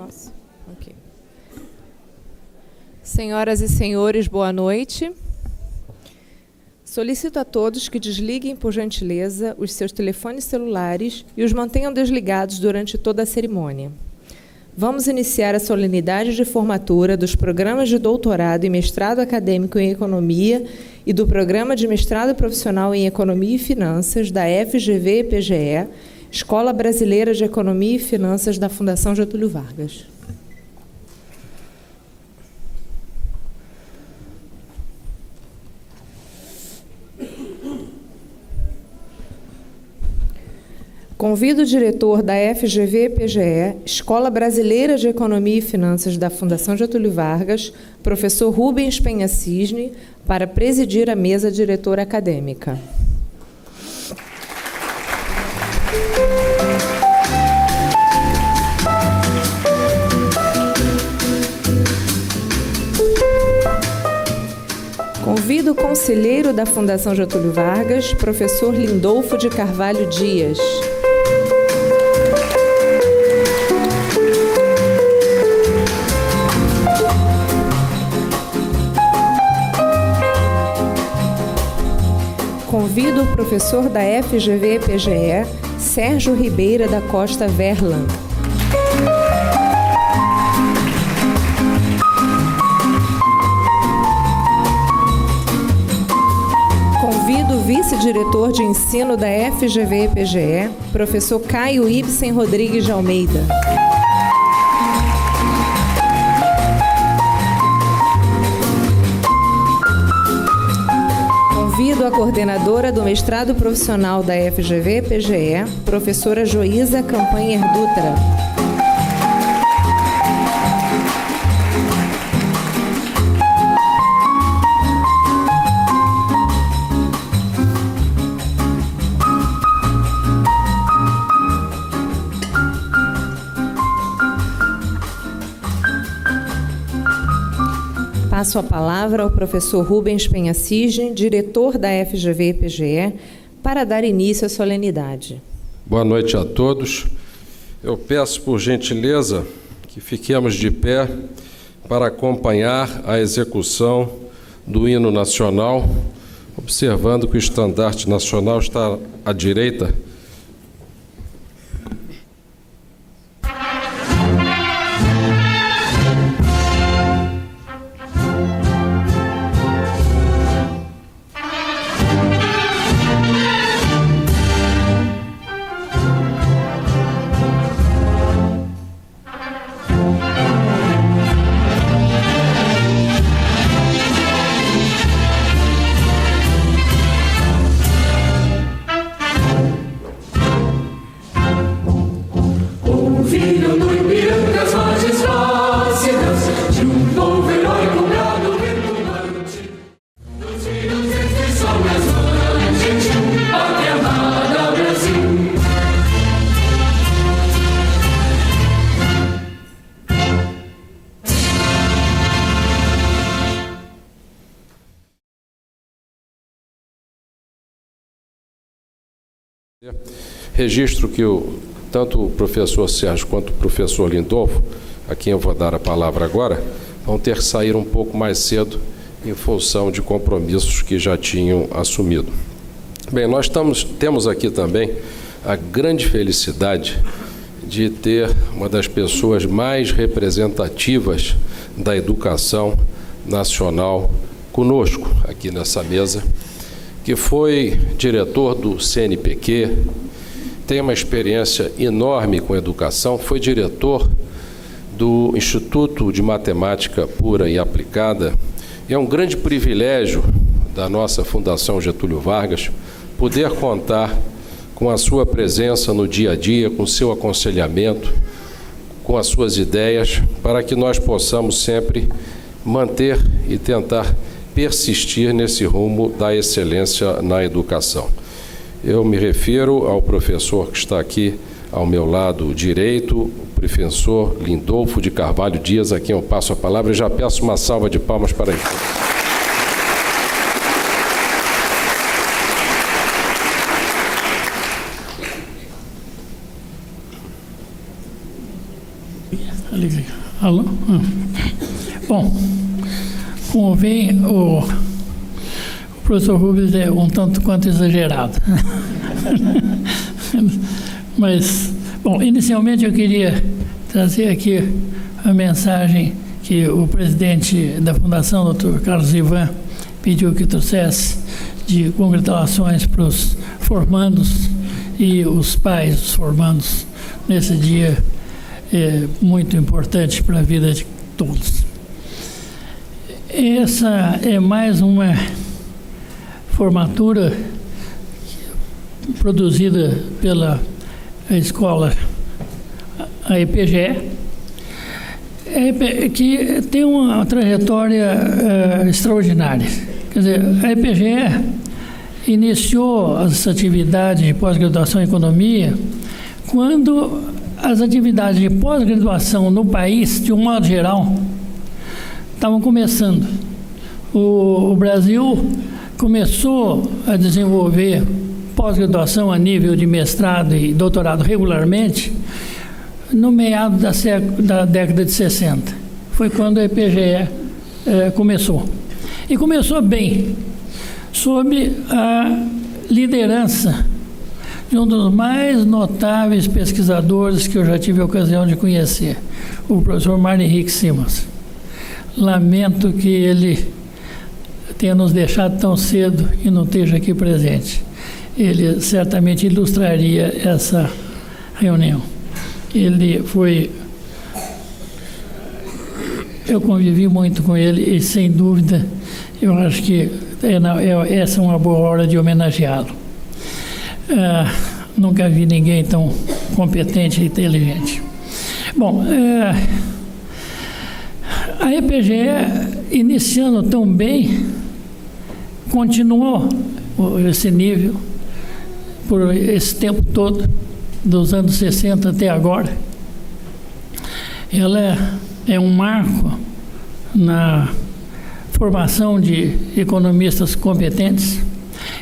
Posso? Ok. Senhoras e senhores, boa noite. Solicito a todos que desliguem, por gentileza, os seus telefones celulares e os mantenham desligados durante toda a cerimônia. Vamos iniciar a solenidade de formatura dos programas de doutorado e mestrado acadêmico em Economia e do Programa de Mestrado Profissional em Economia e Finanças da FGV-PGE, Escola Brasileira de Economia e Finanças da Fundação Getúlio Vargas. Convido o diretor da FGV-PGE, Escola Brasileira de Economia e Finanças da Fundação Getúlio Vargas, professor Rubens Penha Cisne, para presidir a mesa diretora acadêmica. Convido o conselheiro da Fundação Getúlio Vargas, professor Lindolfo de Carvalho Dias. Convido o professor da FGV-PGE, Sérgio Ribeira da Costa Verlan. Convido o vice-diretor de ensino da FGV-PGE, professor Caio Ibsen Rodrigues de Almeida. Convido a coordenadora do mestrado profissional da FGV-PGE, professora Joísa Campanher Dutra. Passo a palavra ao professor Rubens Penha Cisne, diretor da FGV-PGE, para dar início à solenidade. Boa noite a todos. Eu peço, por gentileza, que fiquemos de pé para acompanhar a execução do hino nacional, observando que o estandarte nacional está à direita. Registro que tanto o professor Sérgio quanto o professor Lindolfo, a quem eu vou dar a palavra agora, vão ter que sair um pouco mais cedo em função de compromissos que já tinham assumido. Bem, nós temos aqui também a grande felicidade de ter uma das pessoas mais representativas da educação nacional conosco aqui nessa mesa, que foi diretor do CNPq, tem uma experiência enorme com educação, foi diretor do Instituto de Matemática Pura e Aplicada, e é um grande privilégio da nossa Fundação Getúlio Vargas poder contar com a sua presença no dia a dia, com o seu aconselhamento, com as suas ideias, para que nós possamos sempre manter e tentar persistir nesse rumo da excelência na educação. Eu me refiro ao professor que está aqui ao meu lado direito, o professor Lindolfo de Carvalho Dias, a quem eu passo a palavra e já peço uma salva de palmas para ele. Alô? Bom, como vem, o professor Rubens é um tanto quanto exagerado. Mas, bom, inicialmente eu queria trazer aqui a mensagem que o presidente da Fundação, Dr. Carlos Ivan, pediu que trouxesse de congratulações para os formandos e os pais dos formandos nesse dia muito importante para a vida de todos. Essa é mais uma formatura produzida pela escola, a EPGE, que tem uma trajetória extraordinária. Quer dizer, a EPGE iniciou as atividades de pós-graduação em economia quando as atividades de pós-graduação no país, de um modo geral, estavam começando. O Brasil começou a desenvolver pós-graduação a nível de mestrado e doutorado regularmente no meado da década de 60. Foi quando a EPGE começou. E começou bem, sob a liderança de um dos mais notáveis pesquisadores que eu já tive a ocasião de conhecer, o professor Mário Henrique Simons. Lamento que ele tenha nos deixado tão cedo e não esteja aqui presente. Ele certamente ilustraria essa reunião. Ele foi... Eu convivi muito com ele e, sem dúvida, eu acho que essa é uma boa hora de homenageá-lo. Nunca vi ninguém tão competente e inteligente. Bom, a EPGE, iniciando tão bem, continuou esse nível por esse tempo todo, dos anos 60 até agora. Ela é um marco na formação de economistas competentes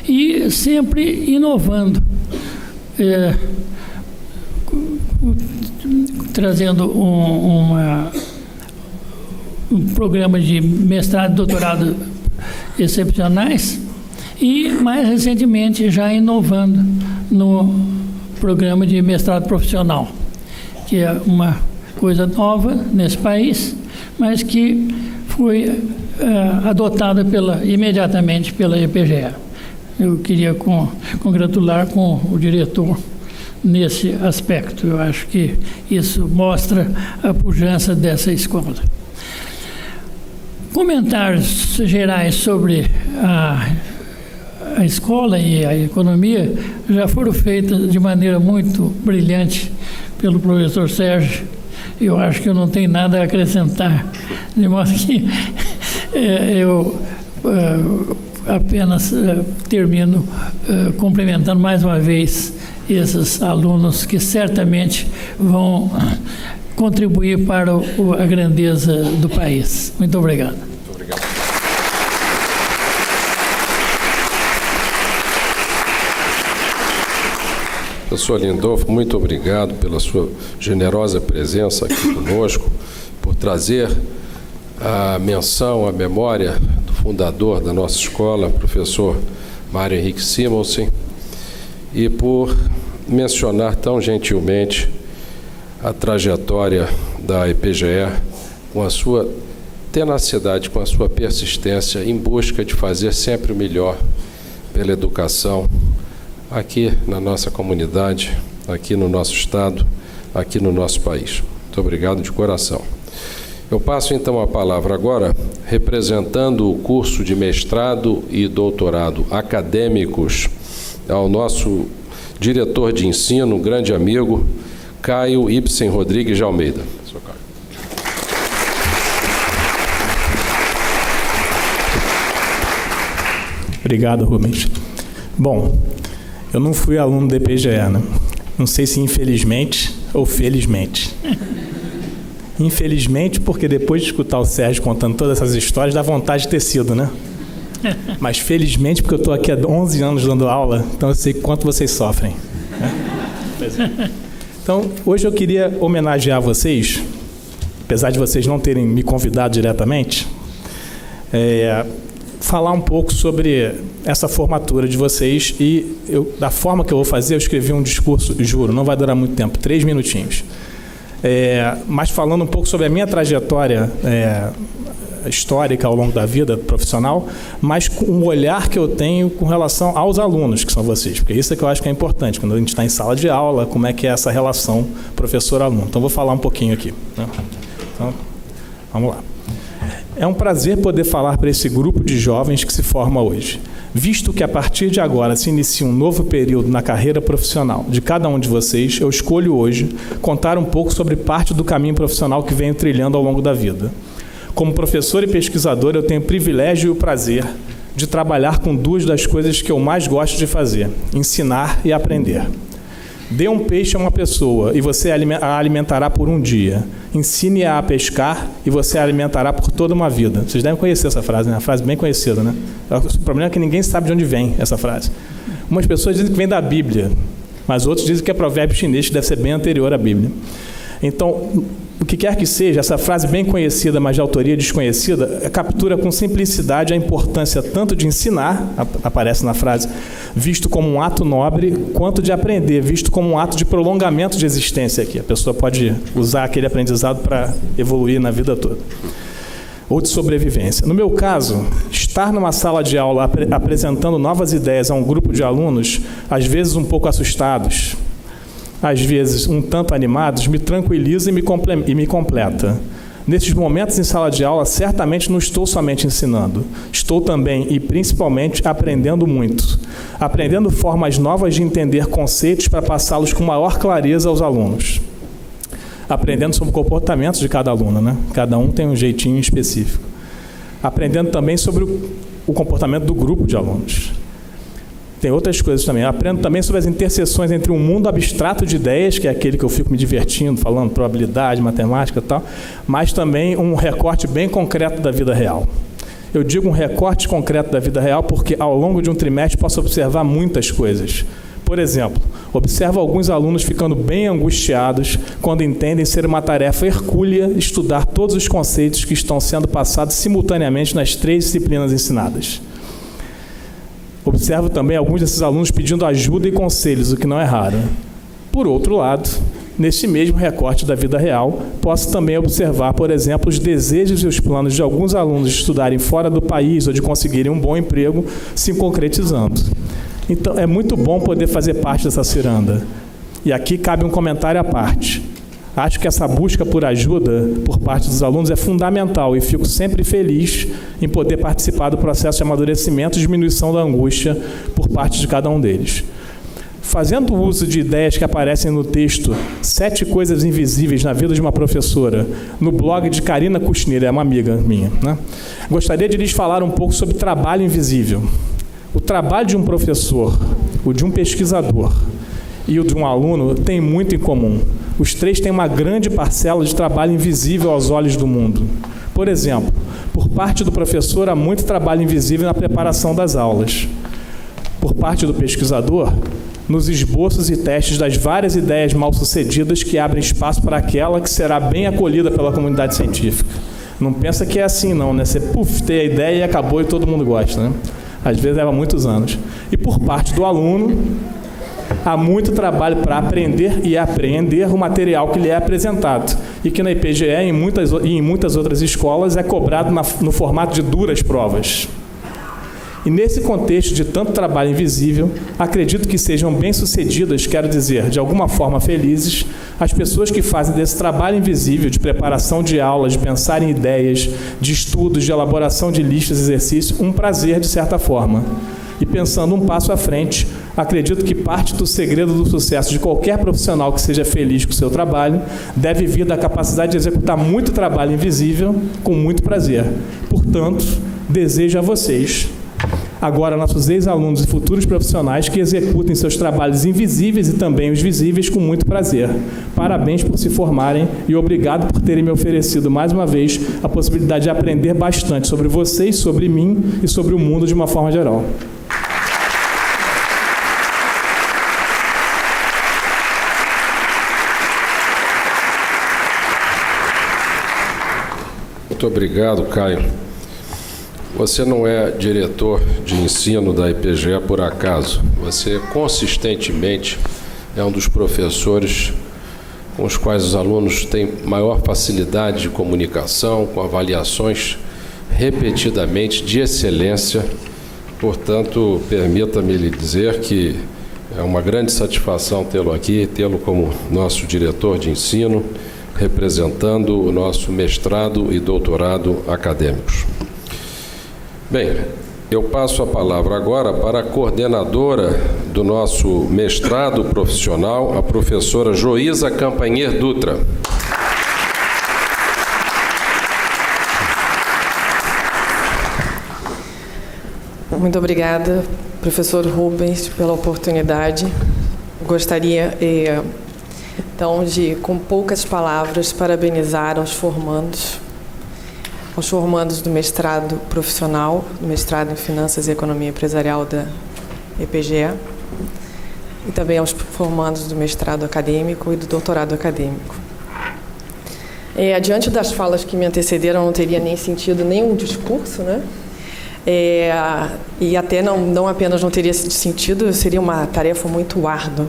e sempre inovando, trazendo um programa de mestrado e doutorado excepcionais e, mais recentemente, já inovando no programa de mestrado profissional, que é uma coisa nova nesse país, mas que foi adotada imediatamente pela EPGE. Eu queria congratular com o diretor nesse aspecto. Eu acho que isso mostra a pujança dessa escola. Comentários gerais sobre a escola e a economia já foram feitos de maneira muito brilhante pelo professor Sérgio. Eu acho que eu não tenho nada a acrescentar, de modo que eu apenas termino cumprimentando mais uma vez esses alunos que certamente vão contribuir para a grandeza do país. Muito obrigado. Muito obrigado. Professor Lindolfo, muito obrigado pela sua generosa presença aqui conosco, por trazer a menção, a memória do fundador da nossa escola, professor Mário Henrique Simonsen, e por mencionar tão gentilmente a trajetória da EPGE com a sua tenacidade, com a sua persistência em busca de fazer sempre o melhor pela educação aqui na nossa comunidade, aqui no nosso estado, aqui no nosso país. Muito obrigado de coração. Eu passo então a palavra agora, representando o curso de mestrado e doutorado acadêmicos, ao nosso diretor de ensino, um grande amigo, Caio Ibsen Rodrigues de Almeida. Obrigado, Rubens. Bom, eu não fui aluno do EPGE, né? Não sei se infelizmente ou felizmente. Infelizmente, porque depois de escutar o Sérgio contando todas essas histórias, dá vontade de ter sido, né? Mas felizmente, porque eu estou aqui há 11 anos dando aula, então eu sei quanto vocês sofrem. Né? Então, hoje eu queria homenagear vocês apesar de vocês não terem me convidado diretamente, falar um pouco sobre essa formatura de vocês e da forma que eu vou fazer, eu escrevi um discurso, juro, não vai durar muito tempo, 3 minutinhos. Mas falando um pouco sobre a minha trajetória histórica ao longo da vida profissional, mas com um olhar que eu tenho com relação aos alunos, que são vocês, porque isso é que eu acho que é importante, quando a gente está em sala de aula, como é que é essa relação professor-aluno. Então, vou falar um pouquinho aqui, né? Então, vamos lá. É um prazer poder falar para esse grupo de jovens que se forma hoje, visto que a partir de agora se inicia um novo período na carreira profissional de cada um de vocês, eu escolho hoje contar um pouco sobre parte do caminho profissional que venho trilhando ao longo da vida. Como professor e pesquisador, eu tenho o privilégio e o prazer de trabalhar com 2 das coisas que eu mais gosto de fazer: ensinar e aprender. Dê um peixe a uma pessoa e você a alimentará por um dia. Ensine-a a pescar e você a alimentará por toda uma vida. Vocês devem conhecer essa frase, né? Uma frase bem conhecida, né? O problema é que ninguém sabe de onde vem essa frase. Umas pessoas dizem que vem da Bíblia, mas outros dizem que é provérbio chinês, que deve ser bem anterior à Bíblia. Então, o que quer que seja, essa frase bem conhecida, mas de autoria desconhecida, captura com simplicidade a importância tanto de ensinar, aparece na frase, visto como um ato nobre, quanto de aprender, visto como um ato de prolongamento de existência aqui. A pessoa pode usar aquele aprendizado para evoluir na vida toda. Ou de sobrevivência. No meu caso, estar numa sala de aula apresentando novas ideias a um grupo de alunos, às vezes um pouco assustados, às vezes um tanto animados, me tranquiliza e me completa. Nesses momentos em sala de aula, certamente não estou somente ensinando. Estou também e principalmente aprendendo muito. Aprendendo formas novas de entender conceitos para passá-los com maior clareza aos alunos. Aprendendo sobre o comportamento de cada aluno, né? Cada um tem um jeitinho específico. Aprendendo também sobre o comportamento do grupo de alunos. Tem outras coisas também. Eu aprendo também sobre as interseções entre um mundo abstrato de ideias, que é aquele que eu fico me divertindo, falando probabilidade, matemática e tal, mas também um recorte bem concreto da vida real. Eu digo um recorte concreto da vida real porque, ao longo de um trimestre, posso observar muitas coisas. Por exemplo, observo alguns alunos ficando bem angustiados quando entendem ser uma tarefa hercúlea estudar todos os conceitos que estão sendo passados simultaneamente nas 3 disciplinas ensinadas. Observo também alguns desses alunos pedindo ajuda e conselhos, o que não é raro. Por outro lado, neste mesmo recorte da vida real, posso também observar, por exemplo, os desejos e os planos de alguns alunos de estudarem fora do país ou de conseguirem um bom emprego se concretizando. Então, é muito bom poder fazer parte dessa ciranda. E aqui cabe um comentário à parte. Acho que essa busca por ajuda por parte dos alunos é fundamental e fico sempre feliz em poder participar do processo de amadurecimento e diminuição da angústia por parte de cada um deles. Fazendo uso de ideias que aparecem no texto 7 coisas invisíveis na vida de uma professora, no blog de Karina Kushnir, é uma amiga minha, né? Gostaria de lhes falar um pouco sobre trabalho invisível. O trabalho de um professor, o de um pesquisador e o de um aluno tem muito em comum. Os 3 têm uma grande parcela de trabalho invisível aos olhos do mundo. Por exemplo, por parte do professor, há muito trabalho invisível na preparação das aulas. Por parte do pesquisador, nos esboços e testes das várias ideias mal-sucedidas que abrem espaço para aquela que será bem acolhida pela comunidade científica. Não pensa que é assim, não, né? Você, tem a ideia e acabou e todo mundo gosta, né? Às vezes leva muitos anos. E por parte do aluno, há muito trabalho para aprender e apreender o material que lhe é apresentado e que na IPGE e em muitas outras escolas é cobrado no formato de duras provas. E nesse contexto de tanto trabalho invisível, acredito que sejam bem-sucedidas, quero dizer, de alguma forma felizes, as pessoas que fazem desse trabalho invisível de preparação de aulas, de pensar em ideias, de estudos, de elaboração de listas e exercícios, um prazer de certa forma. E pensando um passo à frente, acredito que parte do segredo do sucesso de qualquer profissional que seja feliz com o seu trabalho deve vir da capacidade de executar muito trabalho invisível com muito prazer. Portanto, desejo a vocês, agora nossos ex-alunos e futuros profissionais, que executem seus trabalhos invisíveis e também os visíveis com muito prazer. Parabéns por se formarem e obrigado por terem me oferecido mais uma vez a possibilidade de aprender bastante sobre vocês, sobre mim e sobre o mundo de uma forma geral. Muito obrigado, Caio. Você não é diretor de ensino da IPGE por acaso. Você consistentemente é um dos professores com os quais os alunos têm maior facilidade de comunicação, com avaliações repetidamente de excelência. Portanto, permita-me lhe dizer que é uma grande satisfação tê-lo aqui, tê-lo como nosso diretor de ensino, representando o nosso mestrado e doutorado acadêmicos. Bem, eu passo a palavra agora para a coordenadora do nosso mestrado profissional, a professora Joísa Campanher Dutra. Muito obrigada, professor Rubens, pela oportunidade. Gostaria, então, de, com poucas palavras, parabenizar aos formandos do mestrado profissional, do mestrado em Finanças e Economia Empresarial da IPGE, e também aos formandos do mestrado acadêmico e do doutorado acadêmico. Diante das falas que me antecederam, não teria nem sentido nenhum discurso, né? E até não apenas não teria sentido, seria uma tarefa muito árdua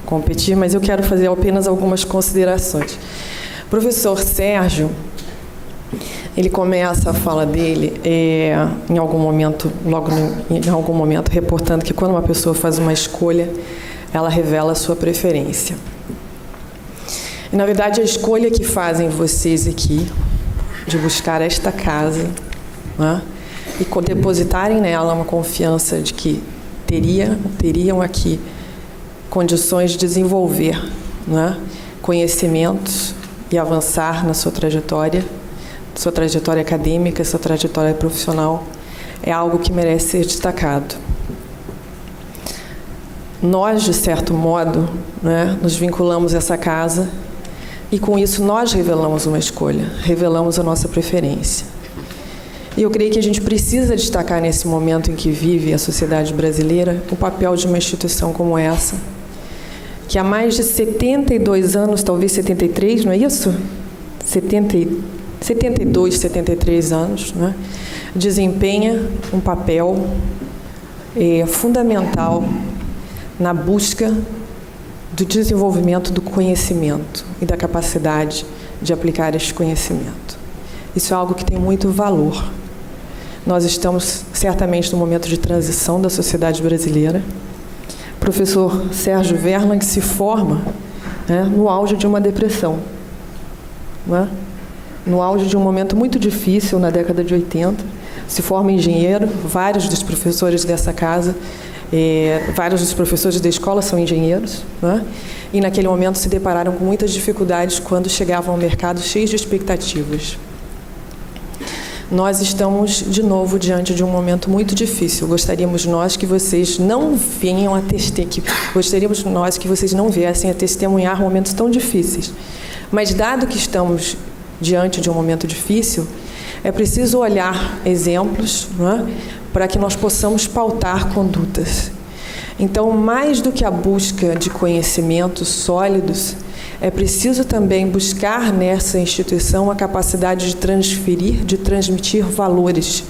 competir, mas eu quero fazer apenas algumas considerações. O professor Sérgio, ele começa a fala dele em algum momento, em algum momento, reportando que quando uma pessoa faz uma escolha, ela revela a sua preferência. E, na verdade, a escolha que fazem vocês aqui, de buscar esta casa, né, e depositarem nela uma confiança de que teriam aqui condições de desenvolver, né, conhecimentos e avançar na sua trajetória acadêmica, sua trajetória profissional, é algo que merece ser destacado. Nós, de certo modo, né, nos vinculamos a essa casa e, com isso, nós revelamos uma escolha, revelamos a nossa preferência. E eu creio que a gente precisa destacar, nesse momento em que vive a sociedade brasileira, o papel de uma instituição como essa, que há mais de 72 anos, talvez 73, não é isso? 72, 73 anos, né? Desempenha um papel fundamental na busca do desenvolvimento do conhecimento e da capacidade de aplicar este conhecimento. Isso é algo que tem muito valor. Nós estamos certamente num momento de transição da sociedade brasileira. O professor Sérgio Verlan, que se forma, né, no auge de uma depressão, né? No auge de um momento muito difícil, na década de 80, se forma engenheiro. Vários dos professores dessa casa, vários dos professores da escola são engenheiros, né? E naquele momento se depararam com muitas dificuldades quando chegavam ao mercado cheios de expectativas. Nós estamos, de novo, diante de um momento muito difícil. Gostaríamos nós que vocês não venham a gostaríamos nós que vocês não viessem a testemunhar momentos tão difíceis. Mas, dado que estamos diante de um momento difícil, é preciso olhar exemplos, né, para que nós possamos pautar condutas. Então, mais do que a busca de conhecimentos sólidos, é preciso também buscar nessa instituição a capacidade de transmitir valores.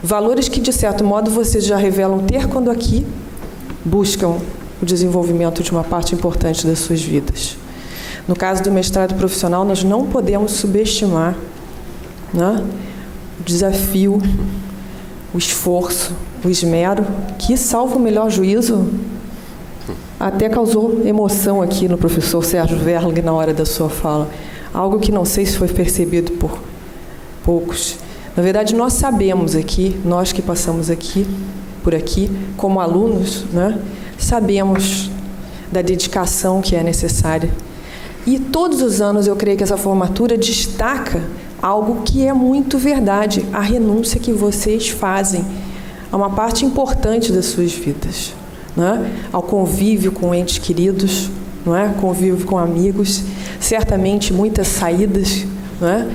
Valores que, de certo modo, vocês já revelam ter quando aqui buscam o desenvolvimento de uma parte importante das suas vidas. No caso do mestrado profissional, nós não podemos subestimar, né, o desafio, o esforço, o esmero, que, salvo o melhor juízo, até causou emoção aqui no professor Sérgio Verlan na hora da sua fala. Algo que não sei se foi percebido por poucos. Na verdade, nós sabemos aqui, nós que passamos por aqui, como alunos, né, sabemos da dedicação que é necessária. E todos os anos eu creio que essa formatura destaca algo que é muito verdade, a renúncia que vocês fazem a uma parte importante das suas vidas, né? Ao convívio com entes queridos, não é? Convívio com amigos, certamente muitas saídas, não é?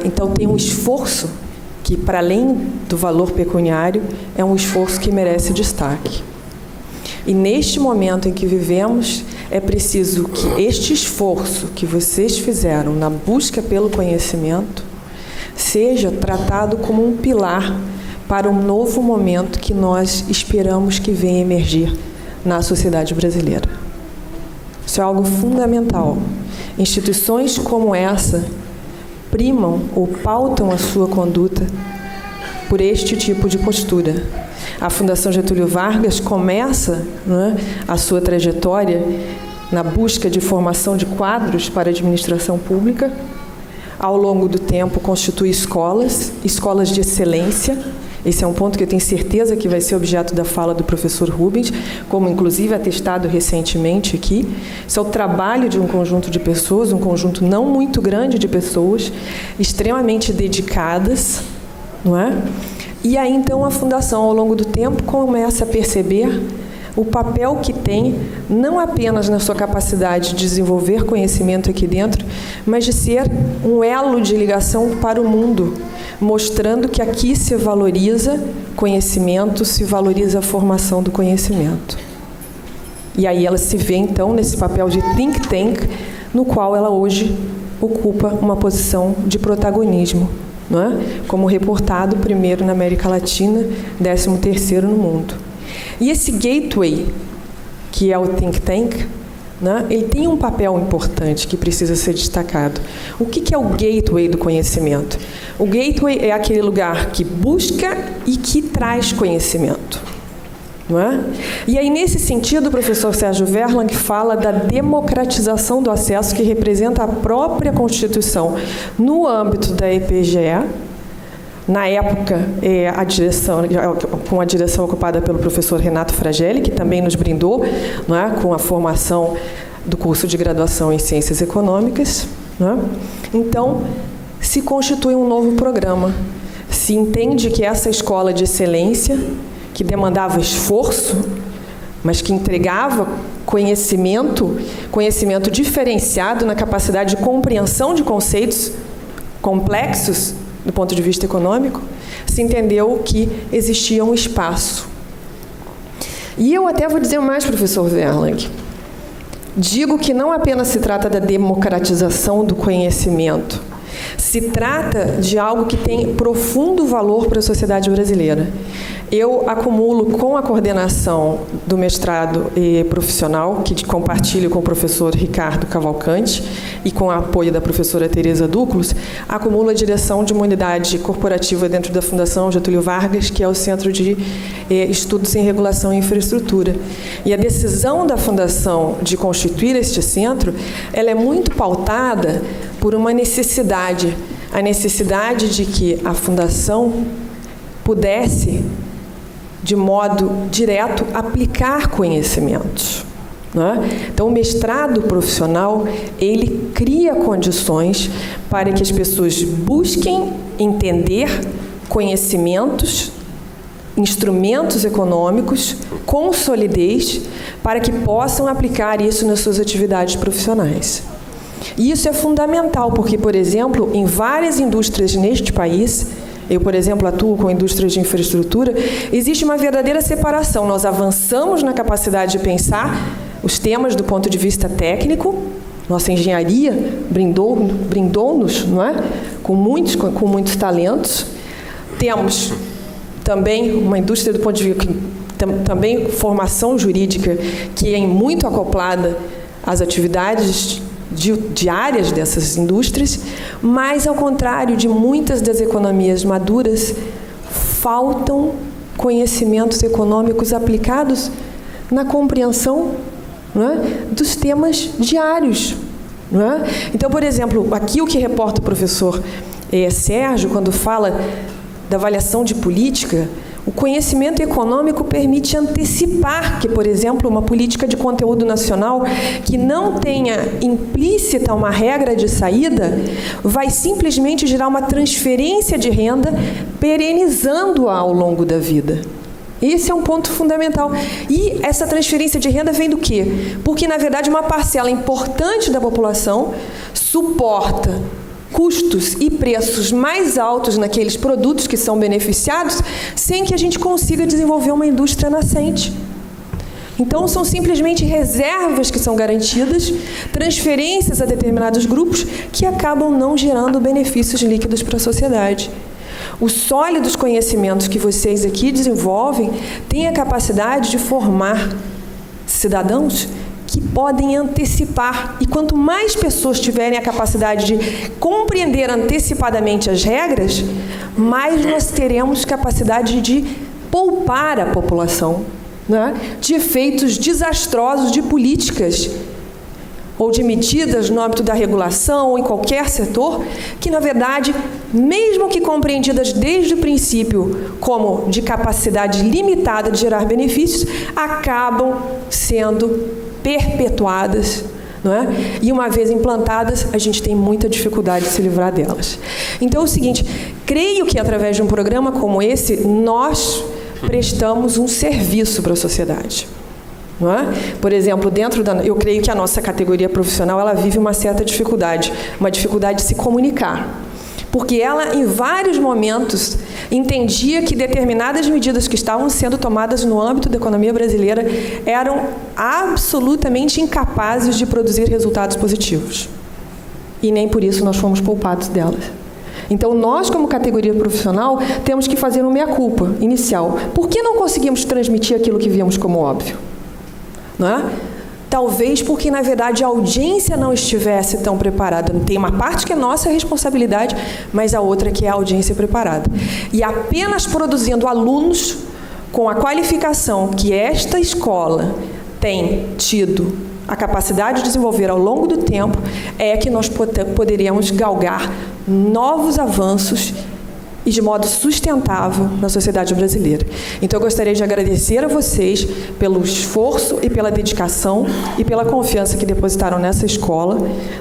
Então tem um esforço que, para além do valor pecuniário, é um esforço que merece destaque. E neste momento em que vivemos, é preciso que este esforço que vocês fizeram na busca pelo conhecimento, seja tratado como um pilar para um novo momento que nós esperamos que venha emergir na sociedade brasileira. Isso é algo fundamental. Instituições como essa primam ou pautam a sua conduta por este tipo de postura. A Fundação Getúlio Vargas começa, né, a sua trajetória na busca de formação de quadros para a administração pública. Ao longo do tempo, constitui escolas de excelência. Esse é um ponto que eu tenho certeza que vai ser objeto da fala do professor Rubens, como inclusive atestado recentemente aqui. Isso é o trabalho de um conjunto de pessoas, um conjunto não muito grande de pessoas, extremamente dedicadas, não é? E aí, então, a Fundação, ao longo do tempo, começa a perceber o papel que tem, não apenas na sua capacidade de desenvolver conhecimento aqui dentro, mas de ser um elo de ligação para o mundo, mostrando que aqui se valoriza conhecimento, se valoriza a formação do conhecimento. E aí ela se vê, então, nesse papel de think tank, no qual ela hoje ocupa uma posição de protagonismo, não é? Como reportado primeiro na América Latina, 13º no mundo. E esse gateway, que é o think tank, né, ele tem um papel importante que precisa ser destacado. O que é o gateway do conhecimento? O gateway é aquele lugar que busca e que traz conhecimento. Não é? E aí, nesse sentido, o professor Sérgio Verlang fala da democratização do acesso que representa a própria Constituição no âmbito da EPGE. Na época, com a direção ocupada pelo professor Renato Fragelli, que também nos brindou, não é, com a formação do curso de graduação em Ciências Econômicas. Não é? Então, se constitui um novo programa. Se entende que essa escola de excelência, que demandava esforço, mas que entregava conhecimento diferenciado na capacidade de compreensão de conceitos complexos, do ponto de vista econômico, se entendeu que existia um espaço. E eu até vou dizer mais, professor Verlang. Digo que não apenas se trata da democratização do conhecimento, se trata de algo que tem profundo valor para a sociedade brasileira. Eu acumulo com a coordenação do mestrado profissional, que compartilho com o professor Ricardo Cavalcante e com o apoio da professora Tereza Dúculos, acumulo a direção de uma unidade corporativa dentro da Fundação Getúlio Vargas, que é o Centro de Estudos em Regulação e Infraestrutura. E a decisão da Fundação de constituir este centro, ela é muito pautada por uma necessidade, a necessidade de que a Fundação pudesse, de modo direto, aplicar conhecimentos. Né? Então, o mestrado profissional, ele cria condições para que as pessoas busquem entender conhecimentos, instrumentos econômicos com solidez, para que possam aplicar isso nas suas atividades profissionais. E isso é fundamental, porque, por exemplo, em várias indústrias neste país, eu, por exemplo, atuo com indústrias de infraestrutura, existe uma verdadeira separação. Nós avançamos na capacidade de pensar os temas do ponto de vista técnico, nossa engenharia brindou-nos, não é? com muitos talentos. Temos também uma indústria do ponto de vista, também formação jurídica, que é muito acoplada às atividades diárias dessas indústrias, mas, ao contrário de muitas das economias maduras, faltam conhecimentos econômicos aplicados na compreensão, não é, dos temas diários. Não é? Então, por exemplo, aqui o que reporta o professor Sérgio, quando fala da avaliação de política, o conhecimento econômico permite antecipar que, por exemplo, uma política de conteúdo nacional que não tenha implícita uma regra de saída vai simplesmente gerar uma transferência de renda, perenizando-a ao longo da vida. Esse é um ponto fundamental. E essa transferência de renda vem do quê? Porque, na verdade, uma parcela importante da população suporta custos e preços mais altos naqueles produtos que são beneficiados, sem que a gente consiga desenvolver uma indústria nascente. Então, são simplesmente reservas que são garantidas, transferências a determinados grupos que acabam não gerando benefícios líquidos para a sociedade. Os sólidos conhecimentos que vocês aqui desenvolvem têm a capacidade de formar cidadãos que podem antecipar. E quanto mais pessoas tiverem a capacidade de compreender antecipadamente as regras, mais nós teremos capacidade de poupar a população, né, de efeitos desastrosos de políticas ou de medidas no âmbito da regulação ou em qualquer setor, que, na verdade, mesmo que compreendidas desde o princípio como de capacidade limitada de gerar benefícios, acabam sendo perpetuadas, não é? E uma vez implantadas, a gente tem muita dificuldade de se livrar delas. Então é o seguinte, creio que através de um programa como esse, nós prestamos um serviço para a sociedade. Não é? Por exemplo, eu creio que a nossa categoria profissional, ela vive uma certa dificuldade, uma dificuldade de se comunicar. Porque ela, em vários momentos, entendia que determinadas medidas que estavam sendo tomadas no âmbito da economia brasileira eram absolutamente incapazes de produzir resultados positivos. E nem por isso nós fomos poupados delas. Então, nós, como categoria profissional, temos que fazer uma meia-culpa inicial. Por que não conseguimos transmitir aquilo que víamos como óbvio? Não é? Talvez porque, na verdade, a audiência não estivesse tão preparada. Tem uma parte que é nossa responsabilidade, mas a outra que é a audiência preparada. E apenas produzindo alunos com a qualificação que esta escola tem tido a capacidade de desenvolver ao longo do tempo, é que nós poderíamos galgar novos avanços e de modo sustentável na sociedade brasileira. Então, eu gostaria de agradecer a vocês pelo esforço e pela dedicação e pela confiança que depositaram nessa escola,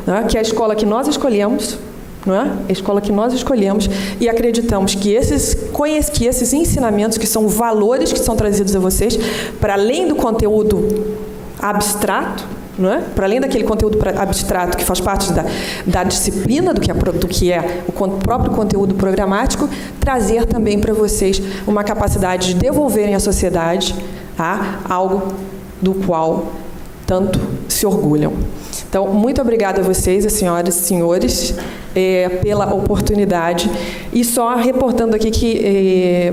né, que é a escola que nós escolhemos, não é? A escola que nós escolhemos, e acreditamos que esses ensinamentos, que são valores que são trazidos a vocês, para além do conteúdo abstrato, não é? Para além daquele conteúdo abstrato que faz parte da disciplina do que é o próprio conteúdo programático, trazer também para vocês uma capacidade de devolverem à sociedade algo do qual tanto se orgulham. Então, muito obrigada a vocês, as senhoras e senhores, pela oportunidade. E só reportando aqui que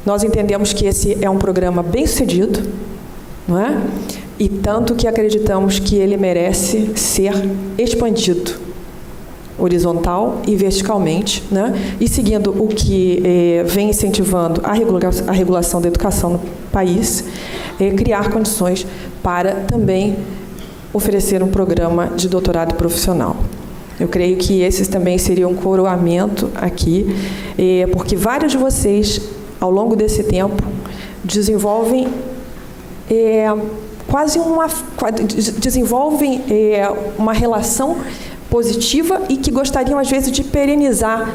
nós entendemos que esse é um programa bem-sucedido, não é? E tanto que acreditamos que ele merece ser expandido, horizontal e verticalmente, né? E seguindo o que vem incentivando a regulação da educação no país, criar condições para também oferecer um programa de doutorado profissional. Eu creio que esses também seriam um coroamento aqui, porque vários de vocês, ao longo desse tempo, desenvolvem uma relação positiva e que gostariam, às vezes, de perenizar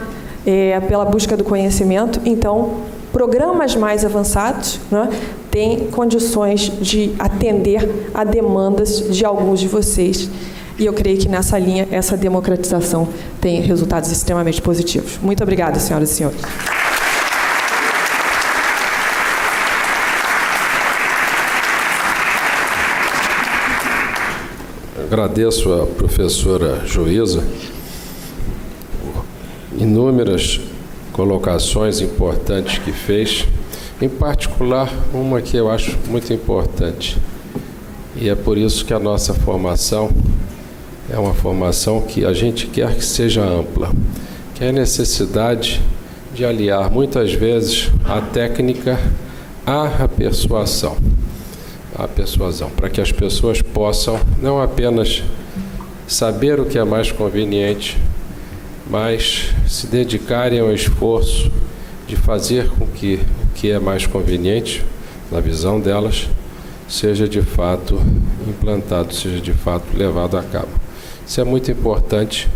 pela busca do conhecimento. Então, programas mais avançados, né, têm condições de atender a demandas de alguns de vocês. E eu creio que, nessa linha, essa democratização tem resultados extremamente positivos. Muito obrigada, senhoras e senhores. Agradeço à professora Joísa por inúmeras colocações importantes que fez, em particular uma que eu acho muito importante. E é por isso que a nossa formação é uma formação que a gente quer que seja ampla, que é a necessidade de aliar muitas vezes a técnica à persuasão. A persuasão, para que as pessoas possam não apenas saber o que é mais conveniente, mas se dedicarem ao esforço de fazer com que o que é mais conveniente, na visão delas, seja de fato implantado, seja de fato levado a cabo. Isso é muito importante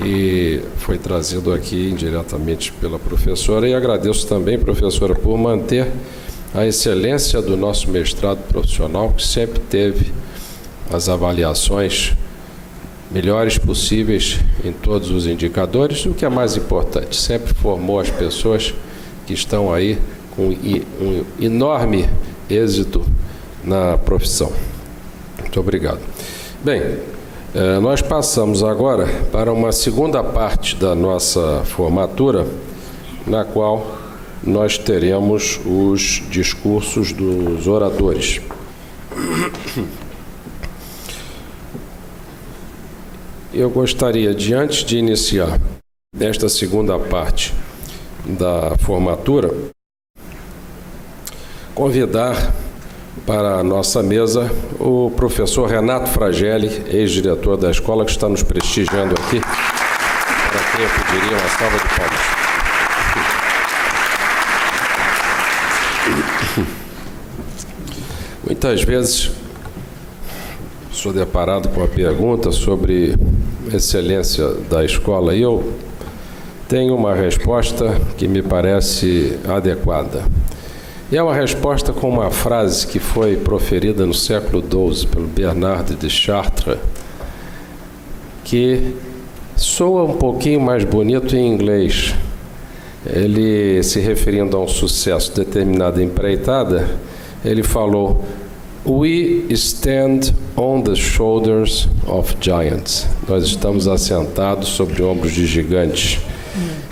e foi trazido aqui indiretamente pela professora, e agradeço também, professora, por manter a excelência do nosso mestrado profissional, que sempre teve as avaliações melhores possíveis em todos os indicadores, o que é mais importante, sempre formou as pessoas que estão aí com um enorme êxito na profissão. Muito obrigado. Bem, nós passamos agora para uma segunda parte da nossa formatura, na qual nós teremos os discursos dos oradores. Eu gostaria de, antes de iniciar esta segunda parte da formatura, convidar para a nossa mesa o professor Renato Fragelli, ex-diretor da escola, que está nos prestigiando aqui. Para quem eu pediria uma salva de palmas. Muitas vezes sou deparado com a pergunta sobre a excelência da escola e eu tenho uma resposta que me parece adequada. E é uma resposta com uma frase que foi proferida no século XII pelo Bernard de Chartres, que soa um pouquinho mais bonito em inglês. Ele, se referindo a um sucesso de determinada empreitada, ele falou: "We stand on the shoulders of giants." Nós estamos assentados sobre ombros de gigantes.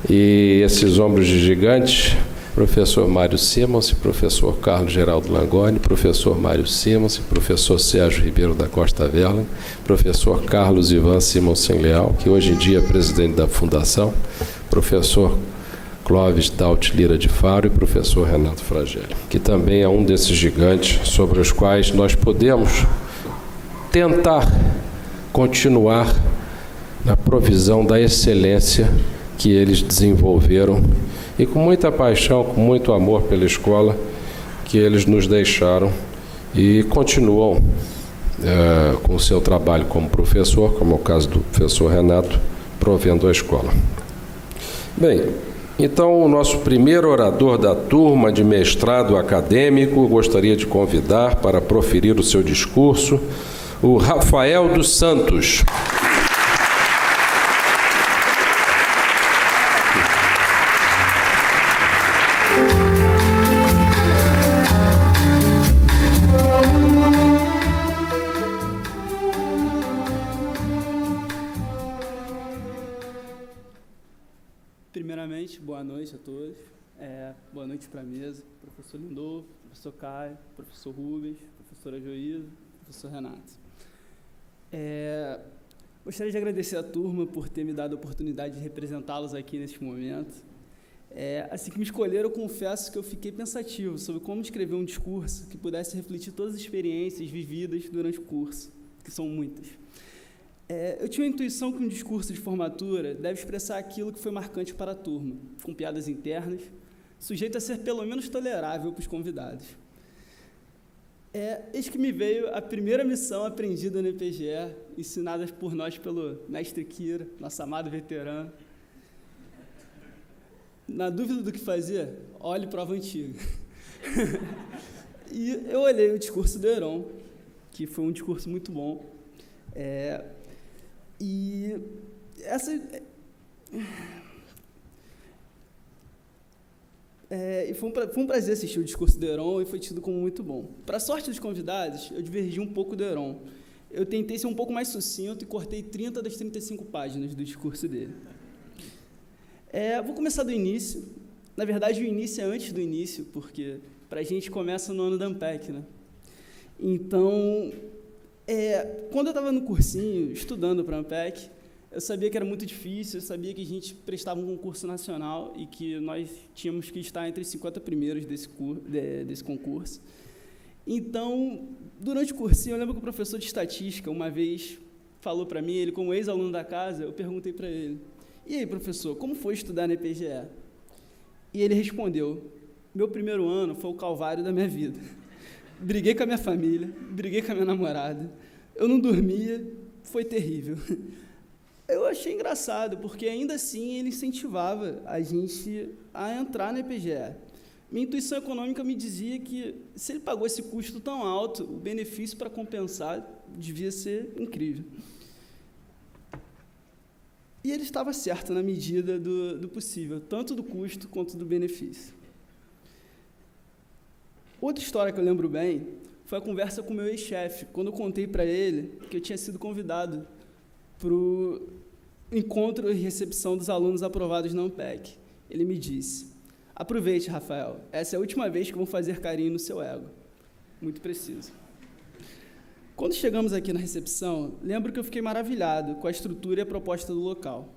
E esses ombros de gigantes, professor Mário Simons, professor Carlos Geraldo Langoni, professor Mário Simons, professor Sérgio Ribeiro da Costa Vela, professor Carlos Ivan Simonsen Leal, que hoje em dia é presidente da Fundação, professor Clóvis Daut Lira de Faro e professor Renato Fragelli, que também é um desses gigantes sobre os quais nós podemos tentar continuar na provisão da excelência que eles desenvolveram e com muita paixão, com muito amor pela escola que eles nos deixaram e continuam com o seu trabalho como professor, como é o caso do professor Renato, provendo a escola. Bem, então o nosso primeiro orador da turma de mestrado acadêmico, gostaria de convidar para proferir o seu discurso, o Rafael dos Santos. Primeiramente, boa noite a todos. Boa noite para a mesa, professor Lindolfo, professor Caio, professor Rubens, professora Joísa, professor Renato. Gostaria de agradecer à turma por ter me dado a oportunidade de representá-los aqui neste momento. Assim que me escolheram, eu confesso que eu fiquei pensativo sobre como escrever um discurso que pudesse refletir todas as experiências vividas durante o curso, que são muitas. Eu tinha a intuição que um discurso de formatura deve expressar aquilo que foi marcante para a turma, com piadas internas, sujeito a ser pelo menos tolerável para os convidados. Eis que me veio a primeira missão aprendida no IPGE, ensinada por nós pelo mestre Kira, nosso amado veterano. Na dúvida do que fazer, olhe prova antiga. E eu olhei o discurso do Heron, que foi um discurso muito bom. E foi um prazer assistir o discurso do Heron e foi tido como muito bom. Para a sorte dos convidados, eu divergi um pouco do Heron. Eu tentei ser um pouco mais sucinto e cortei 30 das 35 páginas do discurso dele. Vou começar do início. Na verdade, o início é antes do início, porque para a gente começa no ano da Ampec, né? Então, quando eu estava no cursinho, estudando para a Ampec, eu sabia que era muito difícil, eu sabia que a gente prestava um concurso nacional e que nós tínhamos que estar entre os 50 primeiros desse concurso. Então, durante o cursinho, eu lembro que o professor de estatística, uma vez, falou para mim, ele como ex-aluno da casa, eu perguntei para ele: "E aí, professor, como foi estudar na IPGE?" E ele respondeu: "Meu primeiro ano foi o calvário da minha vida. Briguei com a minha família, briguei com a minha namorada, eu não dormia, foi terrível." Eu achei engraçado, porque ainda assim ele incentivava a gente a entrar na IPGE. Minha intuição econômica me dizia que, se ele pagou esse custo tão alto, o benefício para compensar devia ser incrível. E ele estava certo na medida do possível, tanto do custo quanto do benefício. Outra história que eu lembro bem foi a conversa com o meu ex-chefe, quando eu contei para ele que eu tinha sido convidado para o encontro e recepção dos alunos aprovados na Ampec. Ele me disse: aproveite, Rafael, essa é a última vez que vou fazer carinho no seu ego. Muito preciso. Quando chegamos aqui na recepção, lembro que eu fiquei maravilhado com a estrutura e a proposta do local.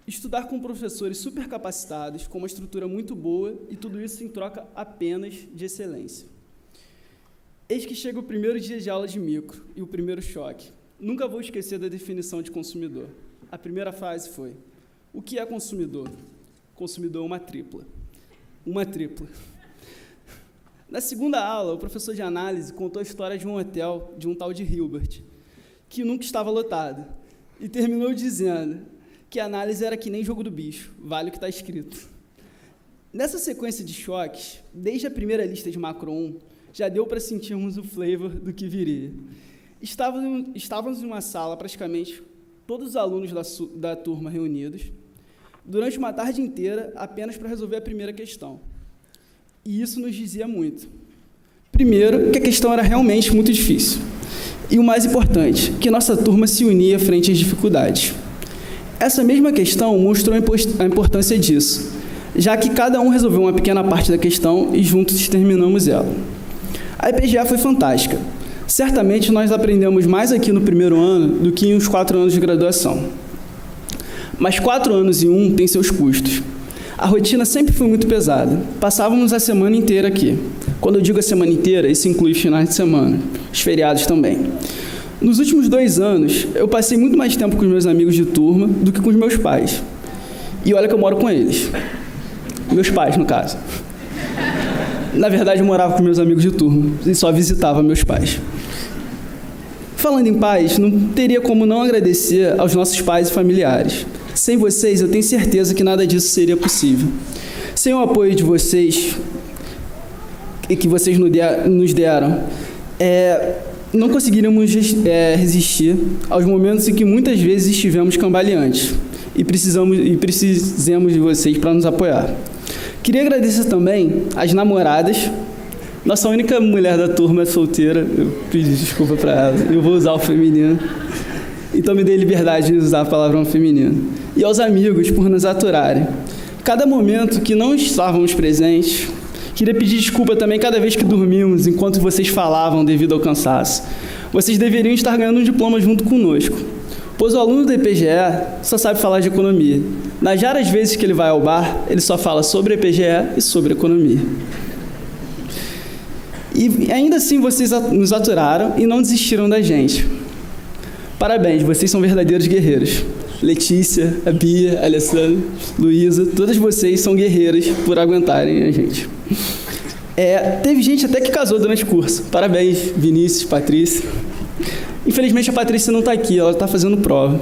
Estudar com professores super capacitados, com uma estrutura muito boa, e tudo isso em troca apenas de excelência. Eis que chega o primeiro dia de aula de micro e o primeiro choque. Nunca vou esquecer da definição de consumidor. A primeira frase foi: o que é consumidor? Consumidor é uma tripla. Uma tripla. Na segunda aula, o professor de análise contou a história de um hotel, de um tal de Hilbert, que nunca estava lotado, e terminou dizendo que a análise era que nem jogo do bicho, vale o que está escrito. Nessa sequência de choques, desde a primeira lista de Macro 1, já deu para sentirmos o flavor do que viria. Estávamos em uma sala, praticamente todos os alunos da turma reunidos, durante uma tarde inteira, apenas para resolver a primeira questão. E isso nos dizia muito. Primeiro, que a questão era realmente muito difícil. E o mais importante, que nossa turma se unia frente às dificuldades. Essa mesma questão mostrou a importância disso, já que cada um resolveu uma pequena parte da questão e juntos terminamos ela. A EPGA foi fantástica. Certamente nós aprendemos mais aqui no primeiro ano do que em uns 4 anos de graduação. Mas 4 anos e 1 têm seus custos. A rotina sempre foi muito pesada. Passávamos a semana inteira aqui. Quando eu digo a semana inteira, isso inclui os finais de semana, os feriados também. Nos últimos 2 anos, eu passei muito mais tempo com os meus amigos de turma do que com os meus pais. E olha que eu moro com eles. Meus pais, no caso. Na verdade, eu morava com meus amigos de turma e só visitava meus pais. Falando em pais, não teria como não agradecer aos nossos pais e familiares. Sem vocês, eu tenho certeza que nada disso seria possível. Sem o apoio de vocês, e que vocês nos deram, não conseguiríamos resistir aos momentos em que muitas vezes estivemos cambaleantes e precisamos de vocês para nos apoiar. Queria agradecer também às namoradas. Nossa única mulher da turma é solteira, eu pedi desculpa para ela, eu vou usar o feminino. Então me dei liberdade de usar a palavra feminino. E aos amigos por nos aturarem. Cada momento que não estávamos presentes, queria pedir desculpa também cada vez que dormimos, enquanto vocês falavam devido ao cansaço. Vocês deveriam estar ganhando um diploma junto conosco, pois o aluno da EPGE só sabe falar de economia. Nas raras vezes que ele vai ao bar, ele só fala sobre a EPGE e sobre economia. E ainda assim vocês nos aturaram e não desistiram da gente. Parabéns, vocês são verdadeiros guerreiros. Letícia, a Bia, a Alessandra, Luísa, todas vocês são guerreiras por aguentarem a gente. Teve gente até que casou durante o curso. Parabéns, Vinícius, Patrícia. Infelizmente a Patrícia não está aqui, ela está fazendo prova.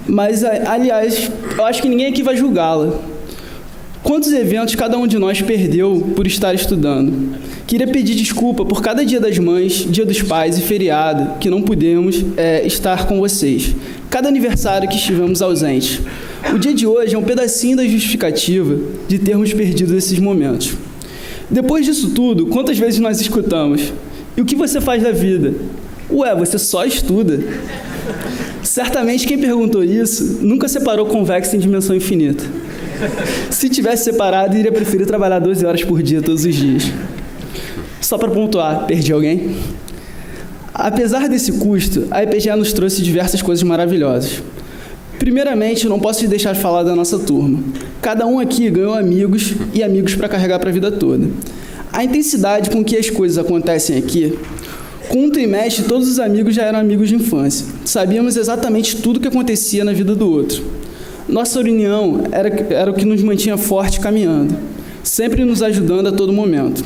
Mas, aliás, eu acho que ninguém aqui vai julgá-la. Quantos eventos cada um de nós perdeu por estar estudando? Queria pedir desculpa por cada Dia das Mães, Dia dos Pais e feriado que não pudemos estar com vocês. Cada aniversário que estivemos ausentes. O dia de hoje é um pedacinho da justificativa de termos perdido esses momentos. Depois disso tudo, quantas vezes nós escutamos? E o que você faz da vida? Ué, você só estuda. Certamente quem perguntou isso nunca separou convexo em dimensão infinita. Se tivesse separado, iria preferir trabalhar 12 horas por dia todos os dias. Só para pontuar, perdi alguém? Apesar desse custo, a EPGE nos trouxe diversas coisas maravilhosas. Primeiramente, não posso deixar de falar da nossa turma. Cada um aqui ganhou amigos e amigos para carregar para a vida toda. A intensidade com que as coisas acontecem aqui, com um trimestre, todos os amigos já eram amigos de infância. Sabíamos exatamente tudo o que acontecia na vida do outro. Nossa união era o que nos mantinha forte caminhando, sempre nos ajudando a todo momento.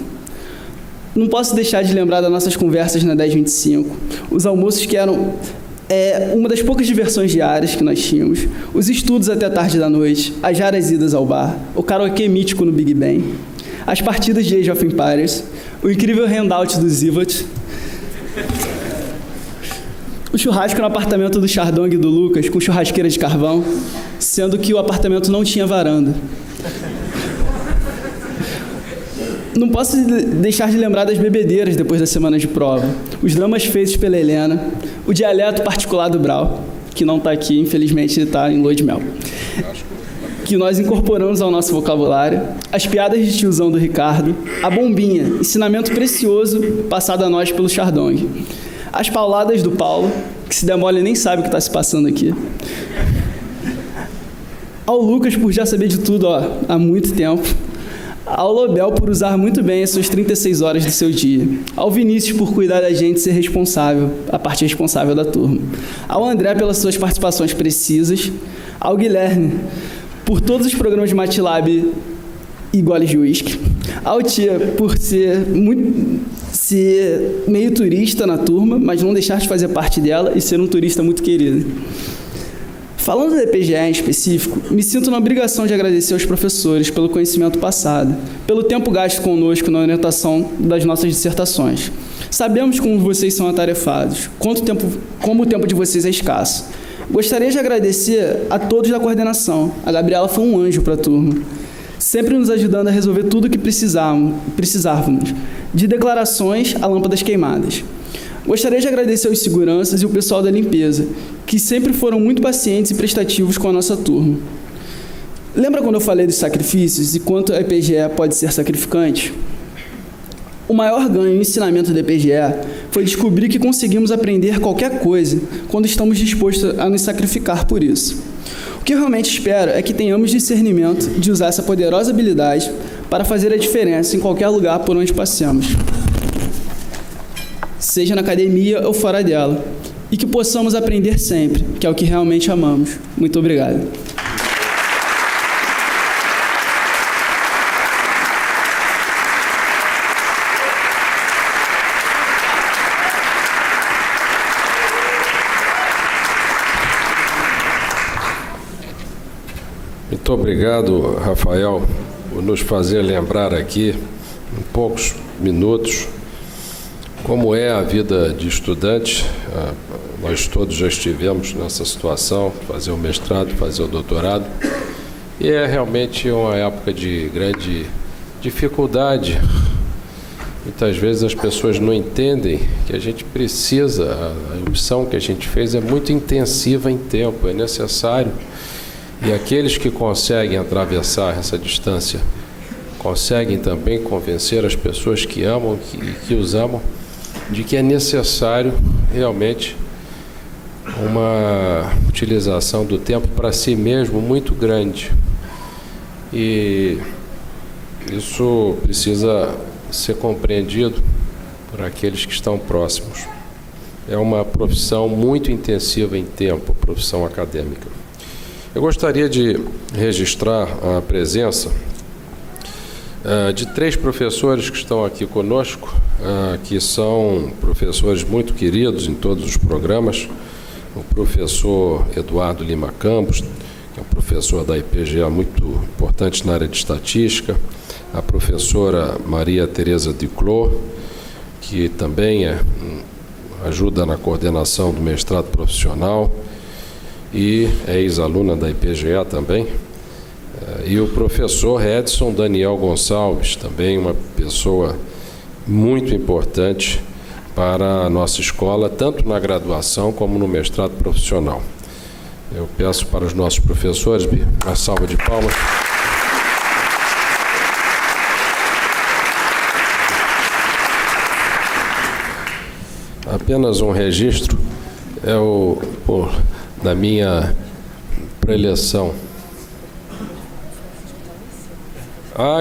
Não posso deixar de lembrar das nossas conversas na 1025, os almoços que eram uma das poucas diversões diárias que nós tínhamos, os estudos até tarde da noite, as raras idas ao bar, o karaokê mítico no Big Ben, as partidas de Age of Empires, o incrível handout do Zivat, o churrasco no apartamento do Chardong e do Lucas, com churrasqueira de carvão, sendo que o apartamento não tinha varanda. Não posso deixar de lembrar das bebedeiras depois da semana de prova, os dramas feitos pela Helena, o dialeto particular do Brau, que não está aqui, infelizmente está em lua de mel, que nós incorporamos ao nosso vocabulário, as piadas de tiozão do Ricardo, a bombinha, ensinamento precioso passado a nós pelo Chardong, as pauladas do Paulo, que se demole nem sabe o que está se passando aqui, ao Lucas por já saber de tudo há muito tempo, ao Lobel por usar muito bem as suas 36 horas do seu dia, ao Vinícius por cuidar da gente e ser responsável, a parte responsável da turma, ao André pelas suas participações precisas, ao Guilherme por todos os programas de MATLAB e goles de uísque, ao Tia por ser meio turista na turma, mas não deixar de fazer parte dela e ser um turista muito querido. Falando da EPGE em específico, me sinto na obrigação de agradecer aos professores pelo conhecimento passado, pelo tempo gasto conosco na orientação das nossas dissertações. Sabemos como vocês são atarefados, como o tempo de vocês é escasso. Gostaria de agradecer a todos da coordenação. A Gabriela foi um anjo para a turma, sempre nos ajudando a resolver tudo o que precisávamos, de declarações a lâmpadas queimadas. Gostaria de agradecer aos seguranças e o pessoal da limpeza, que sempre foram muito pacientes e prestativos com a nossa turma. Lembra quando eu falei dos sacrifícios e quanto a EPGE pode ser sacrificante? O maior ganho e ensinamento da EPGE foi descobrir que conseguimos aprender qualquer coisa quando estamos dispostos a nos sacrificar por isso. O que eu realmente espero é que tenhamos discernimento de usar essa poderosa habilidade para fazer a diferença em qualquer lugar por onde passemos, seja na academia ou fora dela, e que possamos aprender sempre, que é o que realmente amamos. Muito obrigado. Muito obrigado, Rafael, por nos fazer lembrar aqui, em poucos minutos, como é a vida de estudante. Nós todos já estivemos nessa situação, fazer o mestrado, fazer o doutorado, e é realmente uma época de grande dificuldade. Muitas vezes as pessoas não entendem que a gente precisa, a opção que a gente fez é muito intensiva em tempo, é necessário, e aqueles que conseguem atravessar essa distância conseguem também convencer as pessoas que amam e que os amam de que é necessário realmente uma utilização do tempo para si mesmo muito grande. E isso precisa ser compreendido por aqueles que estão próximos. É uma profissão muito intensiva em tempo, profissão acadêmica. Eu gostaria de registrar a presença de 3 professores que estão aqui conosco, que são professores muito queridos em todos os programas. O professor Eduardo Lima Campos, que é um professor da IPGE muito importante na área de estatística, a professora Maria Tereza Duclos, que também ajuda na coordenação do mestrado profissional e é ex-aluna da IPGE também, e o professor Edson Daniel Gonçalves, também uma pessoa muito importante para a nossa escola, tanto na graduação como no mestrado profissional. Eu peço para os nossos professores uma salva de palmas. Apenas um registro da minha preleção.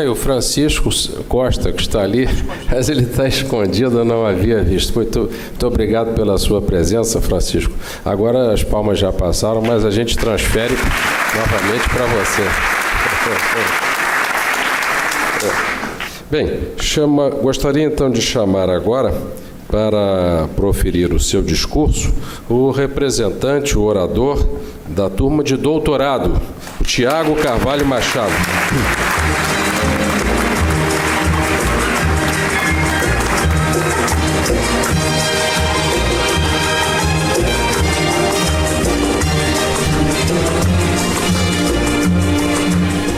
E o Francisco Costa, que está ali, mas ele está escondido, eu não havia visto. Muito obrigado pela sua presença, Francisco. Agora as palmas já passaram, mas a gente transfere novamente para você. Bem, gostaria então de chamar agora, para proferir o seu discurso, o representante, o orador da turma de doutorado, o Tiago Carvalho Machado.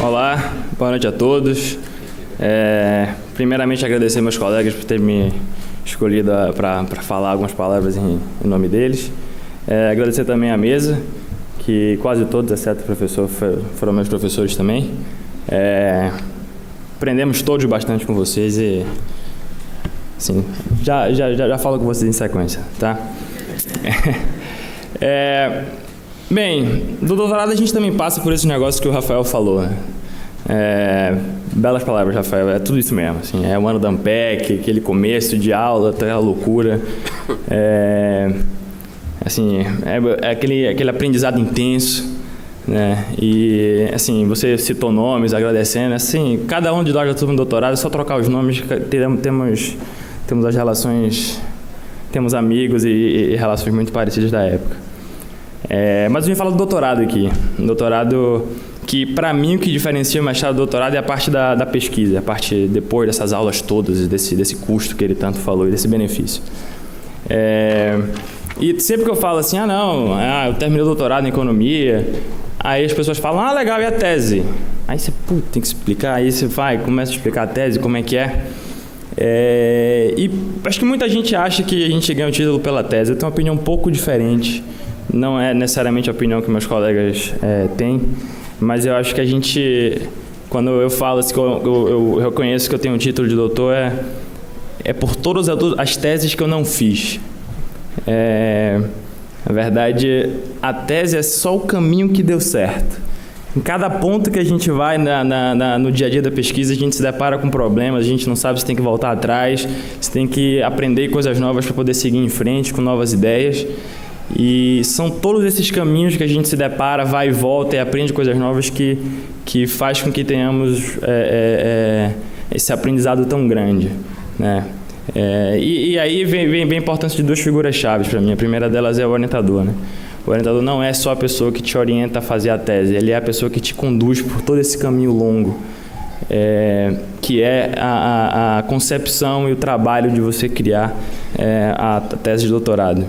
Olá, boa noite a todos. primeiramente agradecer meus colegas por terem me escolhido para falar algumas palavras em nome deles. Agradecer também a mesa, que quase todos, exceto o professor, foram meus professores também. Aprendemos todos bastante com vocês e, assim, já falo com vocês em sequência, tá? Bem, do doutorado a gente também passa por esse negócio que o Rafael falou, né? Belas palavras, Rafael, é tudo isso mesmo, assim, é o ano da Ampec, aquele começo de aula, até a loucura, assim, aquele aprendizado intenso, né? E, assim, você citou nomes, agradecendo, assim, cada um de nós já teve um doutorado, é só trocar os nomes, temos as relações, temos amigos e relações muito parecidas da época. Mas eu vim falar do doutorado aqui, um doutorado que, para mim, o que diferencia o mestrado do doutorado é a parte da pesquisa, a parte depois dessas aulas todas, desse custo que ele tanto falou e desse benefício. E sempre que eu falo assim, eu terminei o doutorado em economia, aí as pessoas falam, legal, e a tese? Aí você, tem que explicar, aí você começa a explicar a tese, como é que é. E acho que muita gente acha que a gente ganha o título pela tese. Eu tenho uma opinião um pouco diferente, não é necessariamente a opinião que meus colegas têm, mas eu acho que a gente, quando eu falo assim, que eu reconheço que eu tenho um título de doutor, é por todas as teses que eu não fiz. Na verdade, a tese é só o caminho que deu certo. Em cada ponto que a gente vai no dia a dia da pesquisa, a gente se depara com problemas, a gente não sabe se tem que voltar atrás, se tem que aprender coisas novas para poder seguir em frente com novas ideias. E são todos esses caminhos que a gente se depara, vai e volta e aprende coisas novas que faz com que tenhamos esse aprendizado tão grande, né? E aí vem a importância de duas figuras-chave para mim. A primeira delas é o orientador, né? O orientador não é só a pessoa que te orienta a fazer a tese, ele é a pessoa que te conduz por todo esse caminho longo, que é a concepção e o trabalho de você criar a tese de doutorado.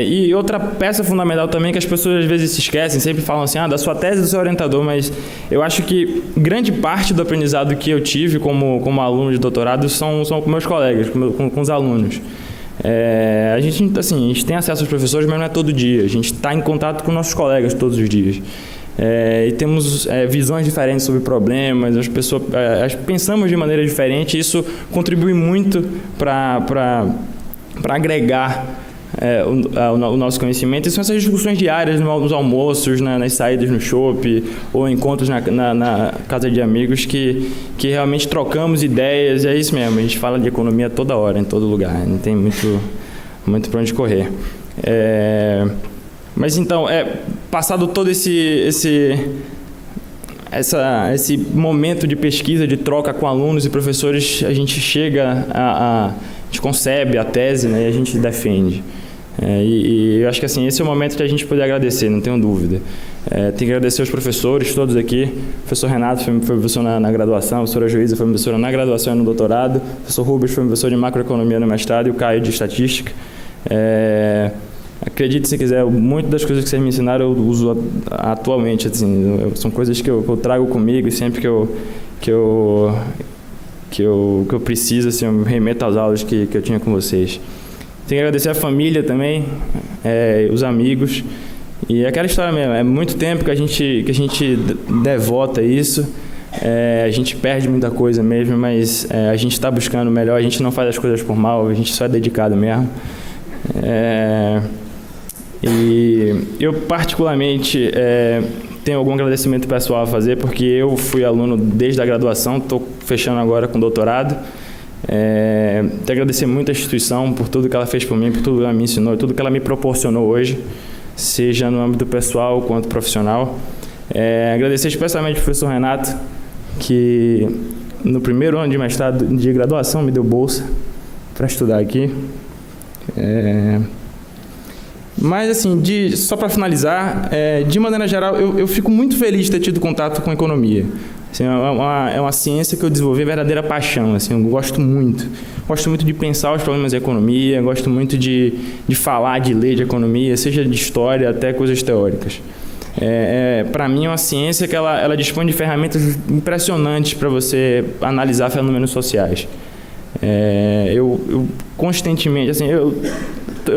E outra peça fundamental também que as pessoas às vezes se esquecem, sempre falam assim, da sua tese do seu orientador, mas eu acho que grande parte do aprendizado que eu tive como aluno de doutorado são com meus colegas, com os alunos. A gente tem acesso aos professores, mas não é todo dia, a gente está em contato com nossos colegas todos os dias. E temos visões diferentes sobre problemas, as pessoas pensamos de maneira diferente, e isso contribui muito para agregar o nosso conhecimento. E são essas discussões diárias nos almoços, nas saídas no shopping ou encontros na casa de amigos que realmente trocamos ideias. É isso mesmo, a gente fala de economia toda hora, em todo lugar, não tem muito para onde correr. Mas então, passado todo esse momento de pesquisa, de troca com alunos e professores, a gente chega a gente concebe a tese, né, e a gente defende. E eu acho que assim, esse é o momento de a gente poder agradecer, não tenho dúvida. Tem que agradecer aos professores, todos aqui. O professor Renato foi professor na graduação, a professora Joísa foi professora na graduação e no doutorado, o professor Rubens foi professor de macroeconomia no mestrado e o Caio de estatística. Acredite se quiser, muitas das coisas que vocês me ensinaram eu uso atualmente. Assim, são coisas que eu trago comigo e sempre que eu preciso, assim, eu remeto às aulas que eu tinha com vocês. Tenho que agradecer a família também, os amigos. E aquela história mesmo, é muito tempo que a gente devota isso. A gente perde muita coisa mesmo, mas a gente está buscando o melhor, a gente não faz as coisas por mal, a gente só é dedicado mesmo. E eu particularmente tenho algum agradecimento pessoal a fazer, porque eu fui aluno desde a graduação, estou fechando agora com doutorado. Tenho que agradecer muito a instituição por tudo que ela fez por mim, por tudo que ela me ensinou, tudo que ela me proporcionou hoje, seja no âmbito pessoal quanto profissional. Agradecer especialmente ao professor Renato, que no primeiro ano de mestrado de graduação me deu bolsa para estudar aqui. Mas assim, só para finalizar, de maneira geral, eu fico muito feliz de ter tido contato com economia. Assim, é uma ciência que eu desenvolvi verdadeira paixão. Assim, eu gosto muito de pensar os problemas da economia, gosto muito de falar, de ler de economia, seja de história até coisas teóricas. Para mim, é uma ciência que ela dispõe de ferramentas impressionantes para você analisar fenômenos sociais. Eu constantemente, assim, eu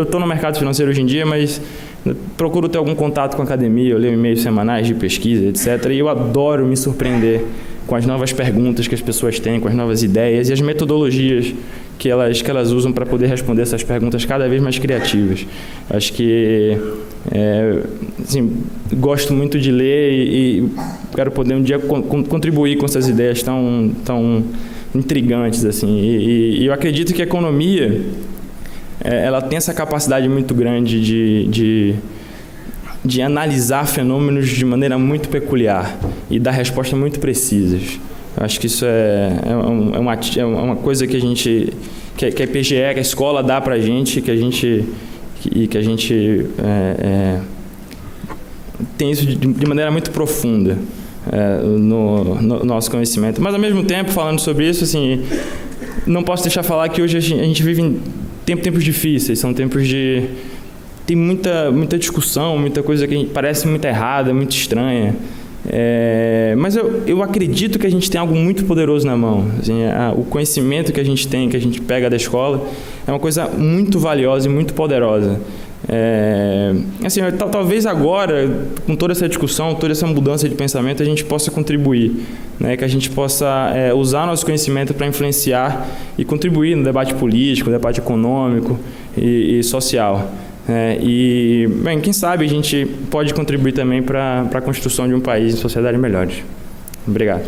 estou no mercado financeiro hoje em dia, mas procuro ter algum contato com a academia, eu leio e-mails semanais de pesquisa, etc. E eu adoro me surpreender com as novas perguntas que as pessoas têm, com as novas ideias e as metodologias que elas usam para poder responder essas perguntas cada vez mais criativas. Acho que assim, gosto muito de ler e quero poder um dia contribuir com essas ideias tão intrigantes, assim. E eu acredito que a economia ela tem essa capacidade muito grande de analisar fenômenos de maneira muito peculiar e dar respostas muito precisas. Eu acho que isso é uma coisa que que a IPGE, que a escola dá para a gente, que a gente tem isso de maneira muito profunda no nosso conhecimento. Mas, ao mesmo tempo, falando sobre isso, assim, não posso deixar de falar que hoje a gente vive em tempos difíceis, são tempos tem muita discussão, muita coisa que parece muito errada, muito estranha. Mas eu acredito que a gente tem algo muito poderoso na mão. Assim, o conhecimento que a gente tem, que a gente pega da escola, é uma coisa muito valiosa e muito poderosa. Assim, talvez agora, com toda essa discussão, toda essa mudança de pensamento, a gente possa contribuir, né? Que a gente possa usar nosso conhecimento para influenciar e contribuir no debate político, no debate econômico e social. E, bem, quem sabe a gente pode contribuir também para a construção de um país e sociedade melhores. Obrigado.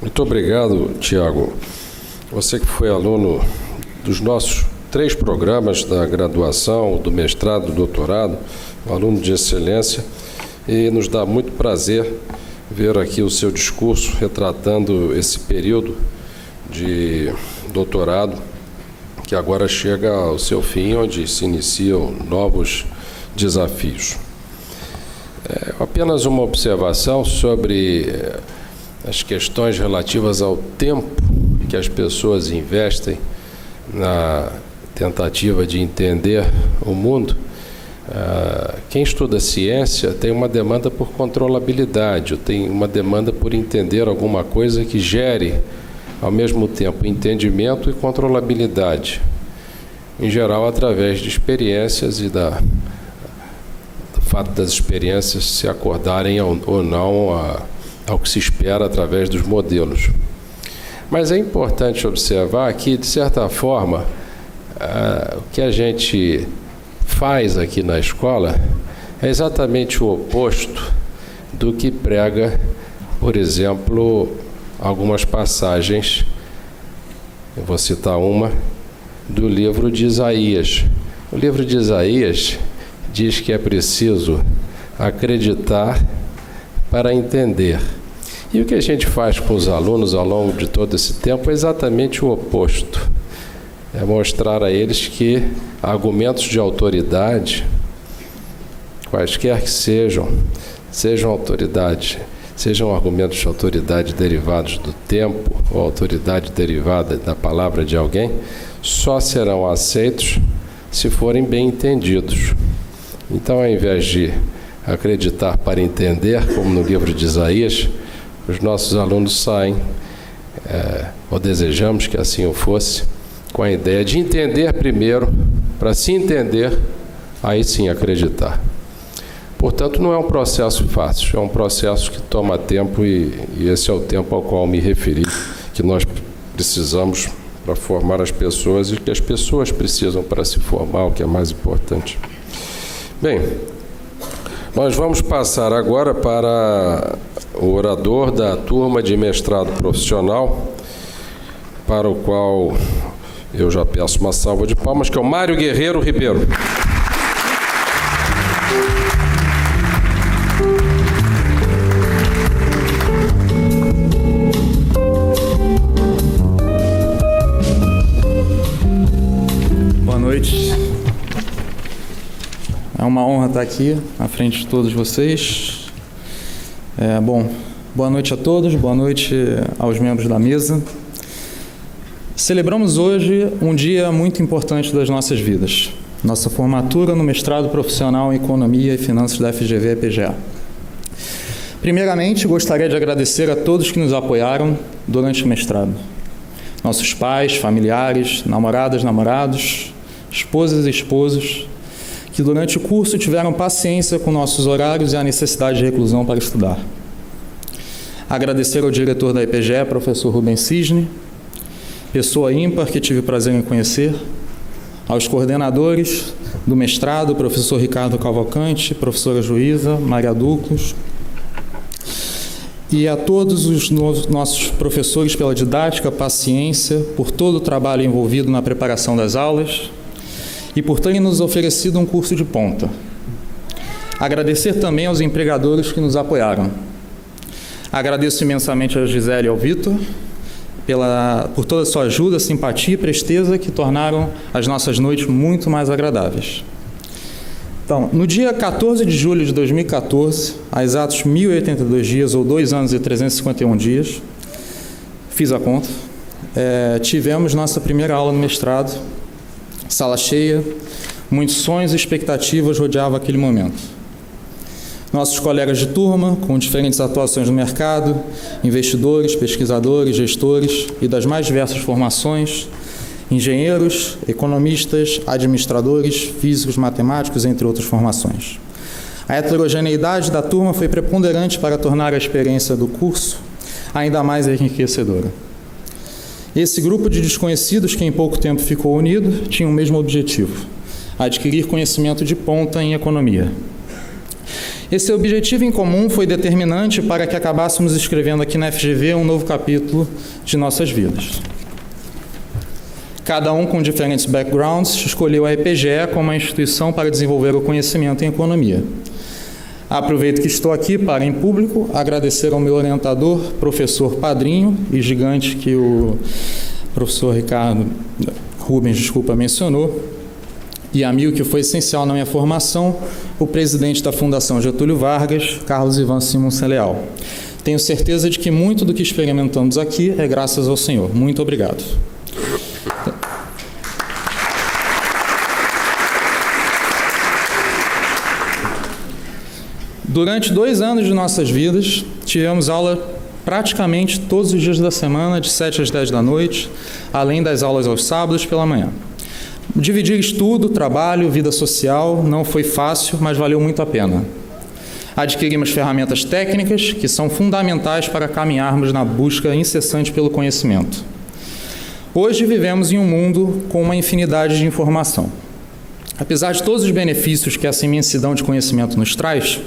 Muito obrigado, Tiago. Você que foi aluno dos nossos 3 programas da graduação, do mestrado, do doutorado, um aluno de excelência, e nos dá muito prazer ver aqui o seu discurso retratando esse período de doutorado que agora chega ao seu fim, onde se iniciam novos desafios. Apenas uma observação sobre as questões relativas ao tempo que as pessoas investem na tentativa de entender o mundo. Quem estuda ciência tem uma demanda por controlabilidade, tem uma demanda por entender alguma coisa que gere, ao mesmo tempo, entendimento e controlabilidade. Em geral, através de experiências e do fato das experiências se acordarem ou não ao que se espera através dos modelos. Mas é importante observar que, de certa forma, o que a gente faz aqui na escola é exatamente o oposto do que prega, por exemplo, algumas passagens, eu vou citar uma, do livro de Isaías. O livro de Isaías diz que é preciso acreditar para entender. E o que a gente faz com os alunos ao longo de todo esse tempo é exatamente o oposto. É mostrar a eles que argumentos de autoridade, quaisquer que sejam autoridade, sejam argumentos de autoridade derivados do tempo ou autoridade derivada da palavra de alguém, só serão aceitos se forem bem entendidos. Então, ao invés de acreditar para entender, como no livro de Isaías, os nossos alunos saem, ou desejamos que assim o fosse, com a ideia de entender primeiro, para se entender, aí sim acreditar. Portanto, não é um processo fácil, é um processo que toma tempo e esse é o tempo ao qual me referi, que nós precisamos para formar as pessoas e que as pessoas precisam para se formar, o que é mais importante. Bem, nós vamos passar agora para o orador da turma de mestrado profissional, para o qual eu já peço uma salva de palmas, que é o Mário Guerreiro Ribeiro. Boa noite. É uma honra estar aqui à frente de todos vocês. Boa noite a todos, boa noite aos membros da mesa. Celebramos hoje um dia muito importante das nossas vidas, nossa formatura no mestrado profissional em Economia e Finanças da FGV-EPGA. Primeiramente, gostaria de agradecer a todos que nos apoiaram durante o mestrado. Nossos pais, familiares, namoradas, namorados, esposas e esposos, que durante o curso tiveram paciência com nossos horários e a necessidade de reclusão para estudar. Agradecer ao diretor da EPGE, professor Rubens Cisne, pessoa ímpar que tive o prazer em conhecer, aos coordenadores do mestrado, professor Ricardo Cavalcante, professora Juíza, Maria Duclos, e a todos os nossos professores pela didática, paciência, por todo o trabalho envolvido na preparação das aulas e por terem nos oferecido um curso de ponta. Agradecer também aos empregadores que nos apoiaram. Agradeço imensamente a Gisele e ao Vitor por toda a sua ajuda, simpatia e presteza que tornaram as nossas noites muito mais agradáveis. Então, no dia 14 de julho de 2014, há exatos 1.082 dias, ou 2 anos e 351 dias, fiz a conta, tivemos nossa primeira aula no mestrado, sala cheia, muitos sonhos e expectativas rodeavam aquele momento. Nossos colegas de turma, com diferentes atuações no mercado, investidores, pesquisadores, gestores e das mais diversas formações, engenheiros, economistas, administradores, físicos, matemáticos, entre outras formações. A heterogeneidade da turma foi preponderante para tornar a experiência do curso ainda mais enriquecedora. Esse grupo de desconhecidos, que em pouco tempo ficou unido, tinha o mesmo objetivo: adquirir conhecimento de ponta em economia. Esse objetivo em comum foi determinante para que acabássemos escrevendo aqui na FGV um novo capítulo de nossas vidas. Cada um com diferentes backgrounds escolheu a EPGE como a instituição para desenvolver o conhecimento em economia. Aproveito que estou aqui para, em público, agradecer ao meu orientador, professor padrinho e gigante que o professor Rubens mencionou, e amigo que foi essencial na minha formação, o presidente da Fundação Getúlio Vargas, Carlos Ivan Simonsen Leal. Tenho certeza de que muito do que experimentamos aqui é graças ao Senhor. Muito obrigado. Durante 2 anos de nossas vidas, tivemos aula praticamente todos os dias da semana, de 7 às 10 da noite, além das aulas aos sábados pela manhã. Dividir estudo, trabalho, vida social não foi fácil, mas valeu muito a pena. Adquirimos ferramentas técnicas que são fundamentais para caminharmos na busca incessante pelo conhecimento. Hoje vivemos em um mundo com uma infinidade de informação. Apesar de todos os benefícios que essa imensidão de conhecimento nos traz,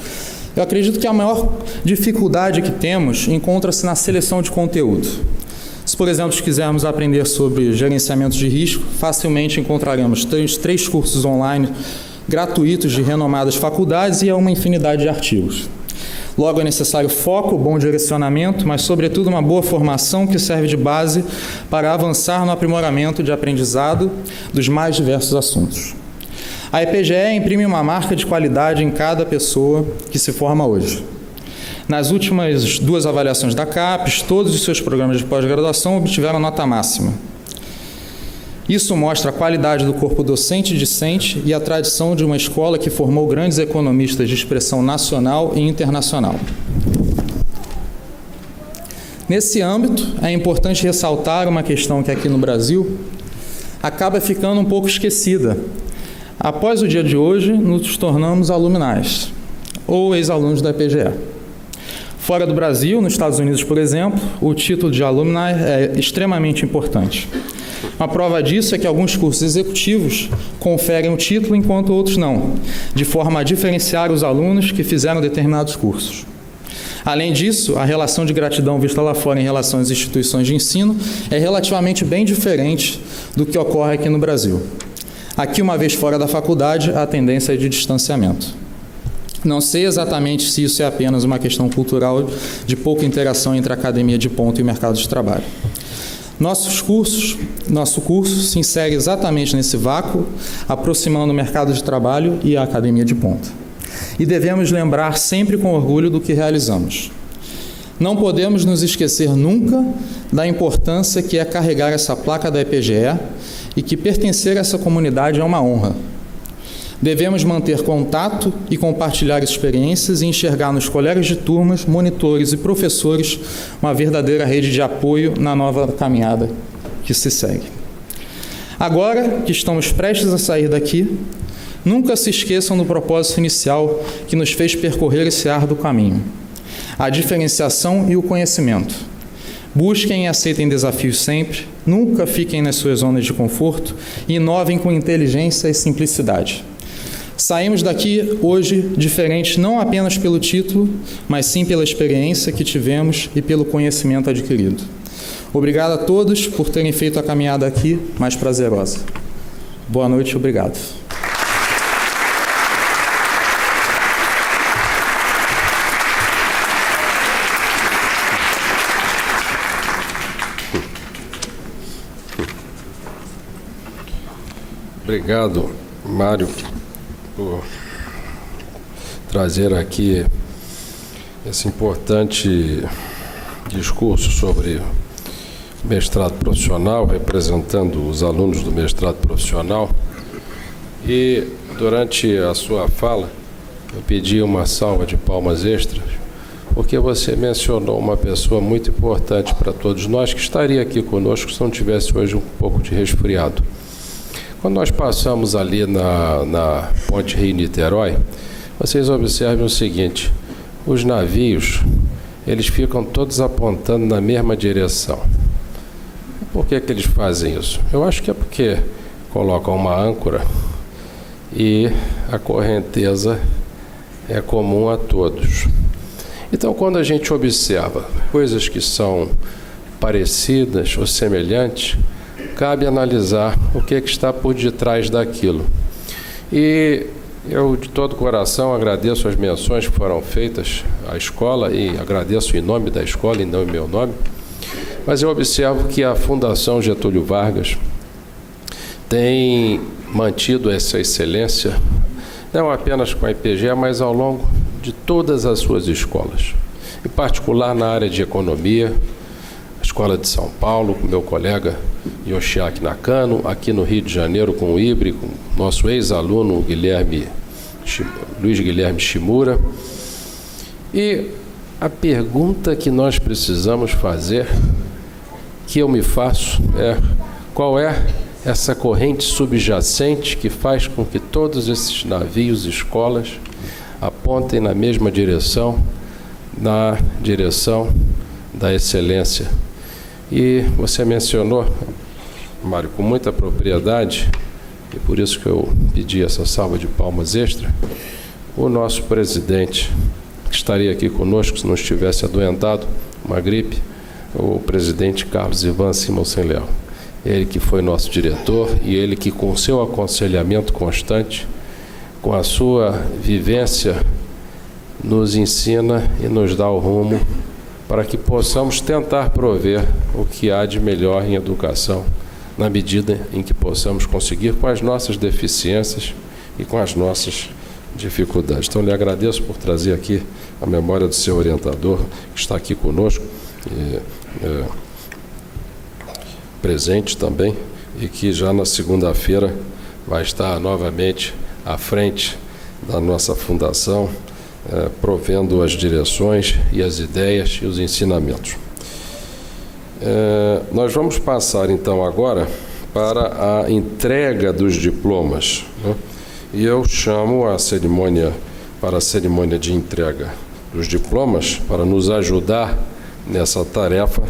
eu acredito que a maior dificuldade que temos encontra-se na seleção de conteúdo. Se, por exemplo, quisermos aprender sobre gerenciamento de risco, facilmente encontraremos 3 cursos online gratuitos de renomadas faculdades e uma infinidade de artigos. Logo, é necessário foco, bom direcionamento, mas, sobretudo, uma boa formação que serve de base para avançar no aprimoramento de aprendizado dos mais diversos assuntos. A EPGE imprime uma marca de qualidade em cada pessoa que se forma hoje. Nas últimas 2 avaliações da CAPES, todos os seus programas de pós-graduação obtiveram nota máxima. Isso mostra a qualidade do corpo docente e discente e a tradição de uma escola que formou grandes economistas de expressão nacional e internacional. Nesse âmbito, é importante ressaltar uma questão que aqui no Brasil acaba ficando um pouco esquecida. Após o dia de hoje, nos tornamos aluminais, ou ex-alunos da EPGE. Fora do Brasil, nos Estados Unidos, por exemplo, o título de alumni é extremamente importante. Uma prova disso é que alguns cursos executivos conferem o título enquanto outros não, de forma a diferenciar os alunos que fizeram determinados cursos. Além disso, a relação de gratidão vista lá fora em relação às instituições de ensino é relativamente bem diferente do que ocorre aqui no Brasil. Aqui, uma vez fora da faculdade, a tendência é de distanciamento. Não sei exatamente se isso é apenas uma questão cultural de pouca interação entre a academia de ponta e o mercado de trabalho. Nosso curso se insere exatamente nesse vácuo, aproximando o mercado de trabalho e a academia de ponta. e devemos lembrar sempre com orgulho do que realizamos. Não podemos nos esquecer nunca da importância que é carregar essa placa da EPGE e que pertencer a essa comunidade é uma honra. Devemos manter contato e compartilhar experiências e enxergar nos colegas de turmas, monitores e professores uma verdadeira rede de apoio na nova caminhada que se segue. Agora que estamos prestes a sair daqui, nunca se esqueçam do propósito inicial que nos fez percorrer esse árduo caminho: a diferenciação e o conhecimento. Busquem e aceitem desafios sempre, nunca fiquem nas suas zonas de conforto e inovem com inteligência e simplicidade. Saímos daqui hoje diferentes não apenas pelo título, mas sim pela experiência que tivemos e pelo conhecimento adquirido. Obrigado a todos por terem feito a caminhada aqui mais prazerosa. Boa noite, obrigado. Obrigado, Mário, por trazer aqui esse importante discurso sobre mestrado profissional, representando os alunos do mestrado profissional. E, durante a sua fala, eu pedi uma salva de palmas extras, porque você mencionou uma pessoa muito importante para todos nós, que estaria aqui conosco se não tivesse hoje um pouco de resfriado. Quando nós passamos ali na Ponte Rio-Niterói, vocês observem o seguinte: os navios, eles ficam todos apontando na mesma direção. Por que eles fazem isso? Eu acho que é porque colocam uma âncora e a correnteza é comum a todos. Então, quando a gente observa coisas que são parecidas ou semelhantes, cabe analisar o que está por detrás daquilo. E eu, de todo o coração, agradeço as menções que foram feitas à escola e agradeço em nome da escola e não em meu nome. Mas eu observo que a Fundação Getúlio Vargas tem mantido essa excelência, não apenas com a IPGE, mas ao longo de todas as suas escolas. Em particular na área de economia, a Escola de São Paulo, com meu colega Yoshiaki Nakano, aqui no Rio de Janeiro com o IBRE, com nosso ex-aluno Luiz Guilherme Shimura. E a pergunta que nós precisamos fazer, que eu me faço, é: qual é essa corrente subjacente que faz com que todos esses navios e escolas apontem na mesma direção, na direção da excelência? E você mencionou, Mário, com muita propriedade, e por isso que eu pedi essa salva de palmas extra, o nosso presidente, que estaria aqui conosco se não estivesse adoentado, uma gripe, o presidente Carlos Ivan Simonsen Leal. Ele que foi nosso diretor e ele que, com seu aconselhamento constante, com a sua vivência, nos ensina e nos dá o rumo para que possamos tentar prover o que há de melhor em educação, na medida em que possamos conseguir, com as nossas deficiências e com as nossas dificuldades. Então, lhe agradeço por trazer aqui a memória do seu orientador, que está aqui conosco, presente também, e que já na segunda-feira vai estar novamente à frente da nossa fundação, provendo as direções e as ideias e os ensinamentos. Nós vamos passar então agora para a entrega dos diplomas, né? E eu chamo a cerimônia de entrega dos diplomas, para nos ajudar nessa tarefa,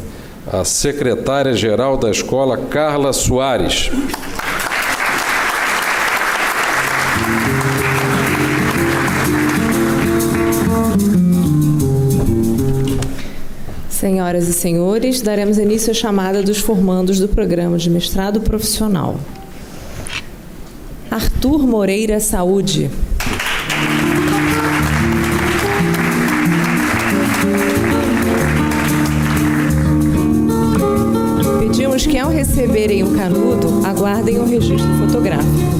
a secretária-geral da escola, Carla Soares. Senhoras e senhores, daremos início à chamada dos formandos do programa de mestrado profissional. Arthur Moreira Saúde. Pedimos que, ao receberem o canudo, aguardem o registro fotográfico.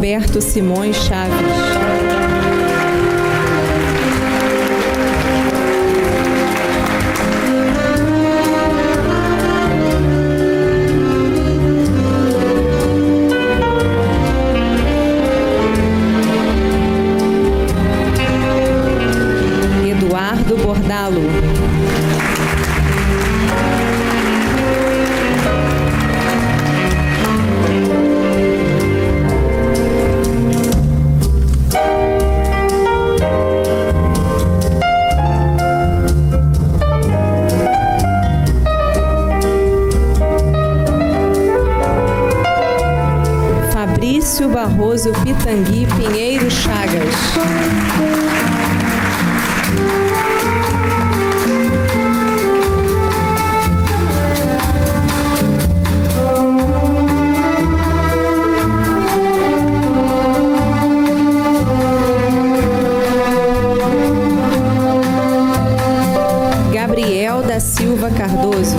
Alberto Simões Chaves. Eduardo Bordalo. Fabrício Barroso Pitangui Pinheiro Chagas. Gabriel da Silva Cardoso.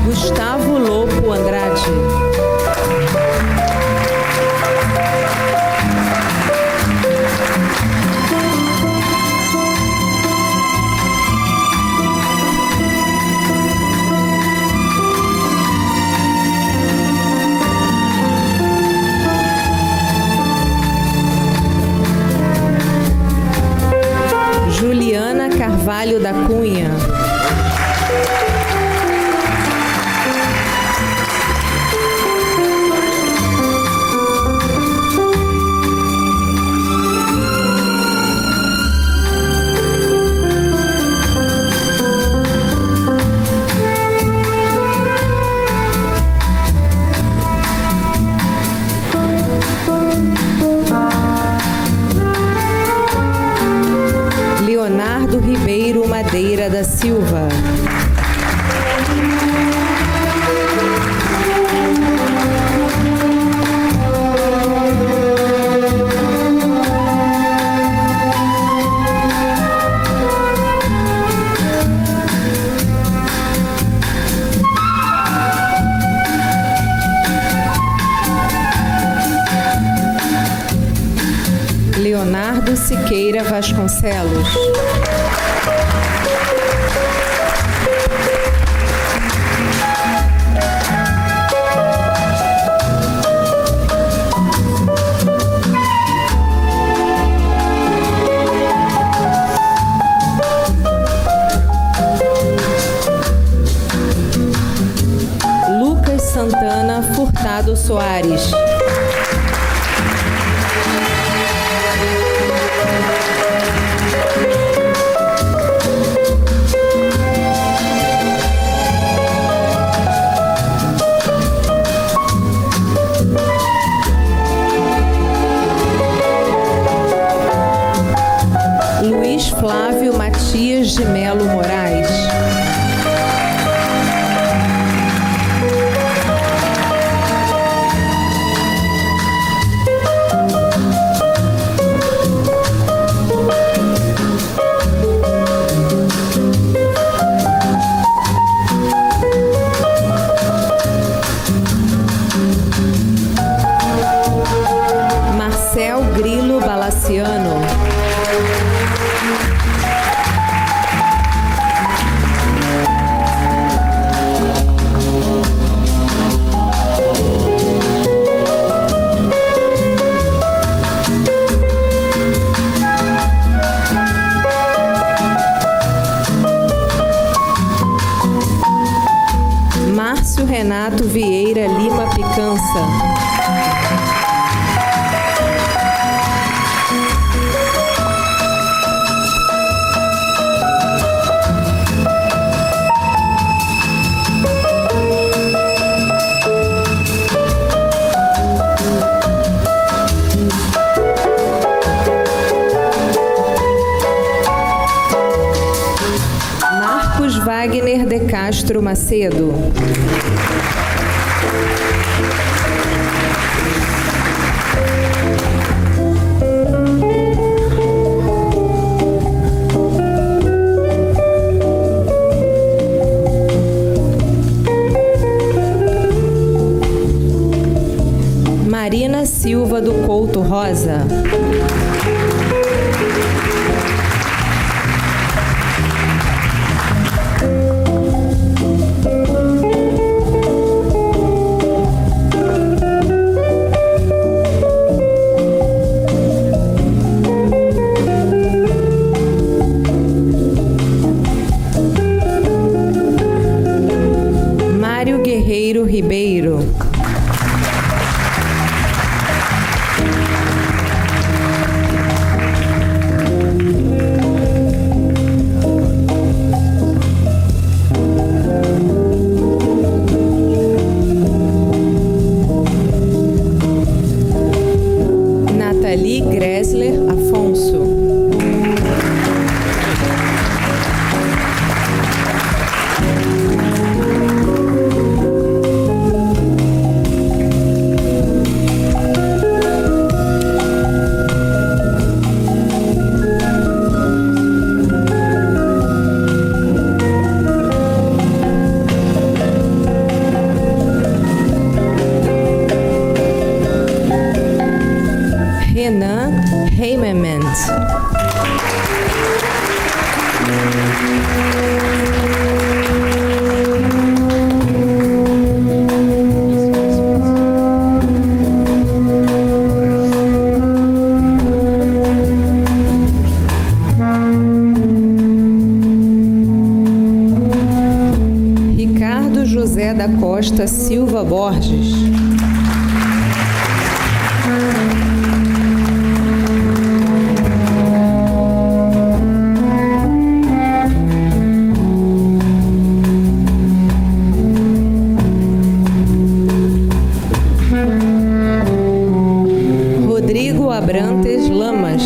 Gustavo Lopo Andrade. Juliana Carvalho da Cunha. Leonardo Ribeiro Madeira da Silva. Leonardo Siqueira Vasconcelos. Lucas Santana Furtado Soares. Luiz Flávio Matias de Melo Moraes. Marcel Grilo Balaciano. Márcio Renato Vieira Lima Picança. Marcos Wagner de Castro Macedo. Rosa. Mário Guerreiro Ribeiro. Nathalie Gressler Afonso. Renan Heimement. Ricardo José da Costa Silva Borges. Rodrigo Abrantes Lamas.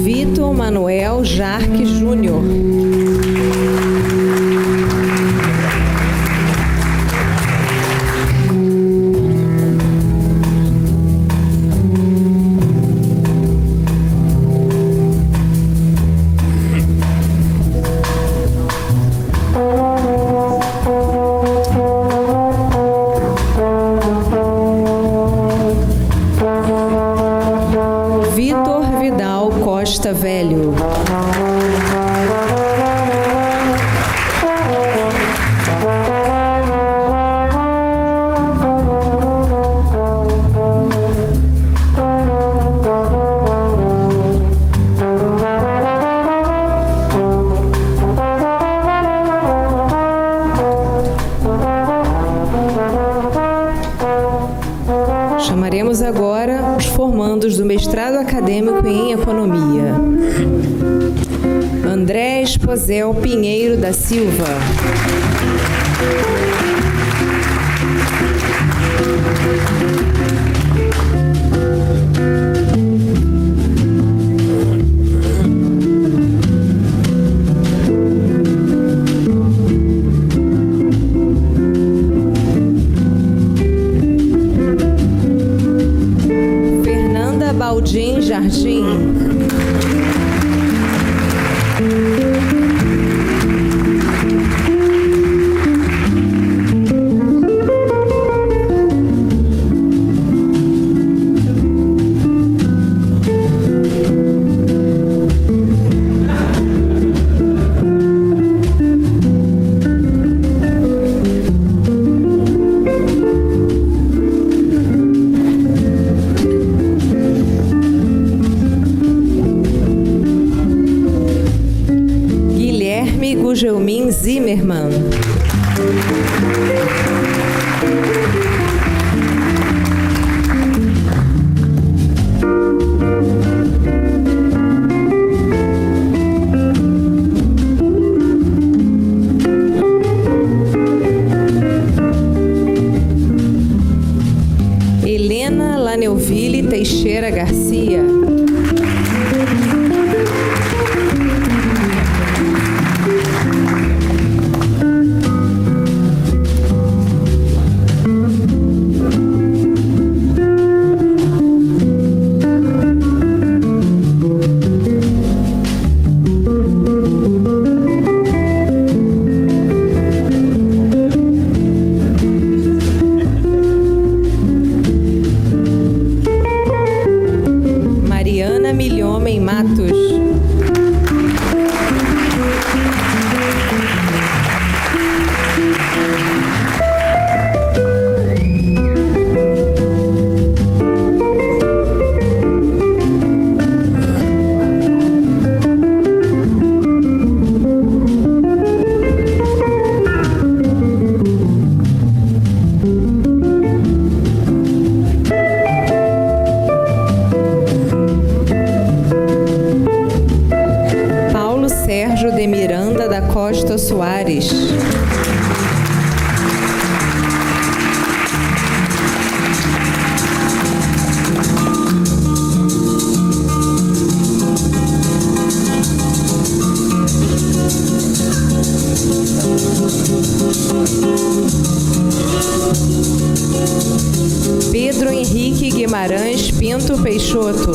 Vitor Manuel Jarque Júnior. Vitor Vidal Costa Velho. Chamaremos agora os formandos do mestrado acadêmico em Economia. André Esposel Pinheiro da Silva. Fernanda Baldim Jardim. Guilherme Gugelmin Zimmermann. Helena Laneuville Teixeira Garcia. Pedro Henrique Guimarães Pinto Peixoto.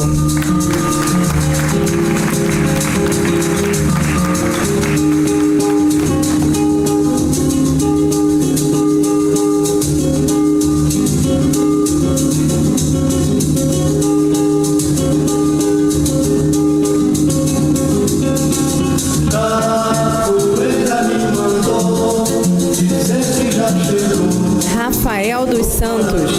Rafael dos Santos.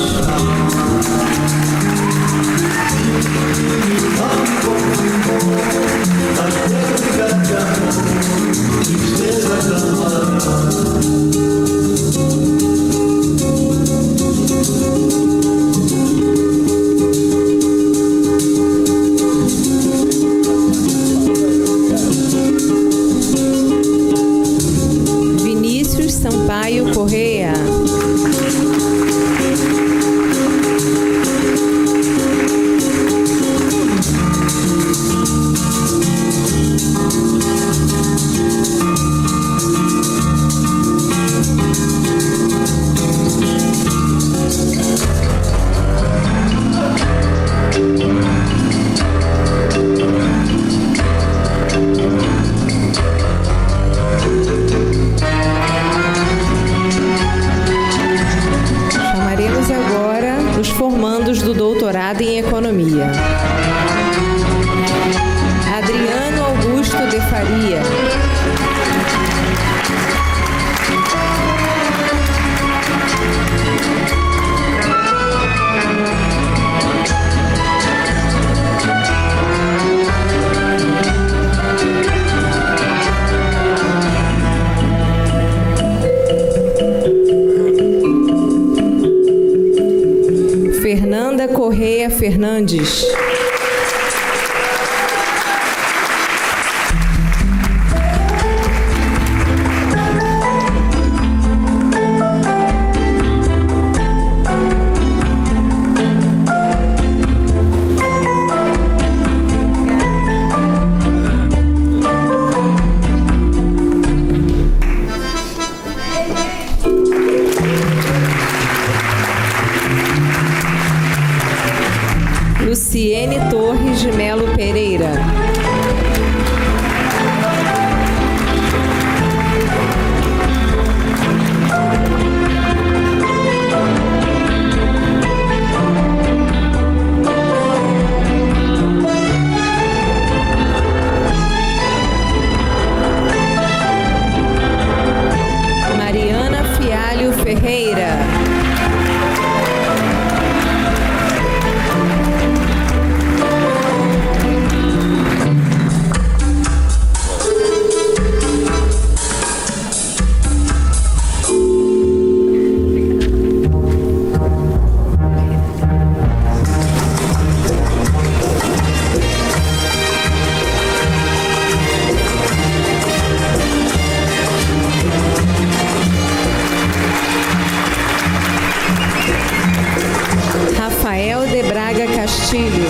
Vinícius Sampaio Correia. Chamaremos agora os formandos do doutorado em Economia. Adriano Augusto de Faria. Fernanda Correia Fernandes. Luciene Torres de Melo Pereira. Mariana Fialho Ferreira. Rafael de Braga Castilho.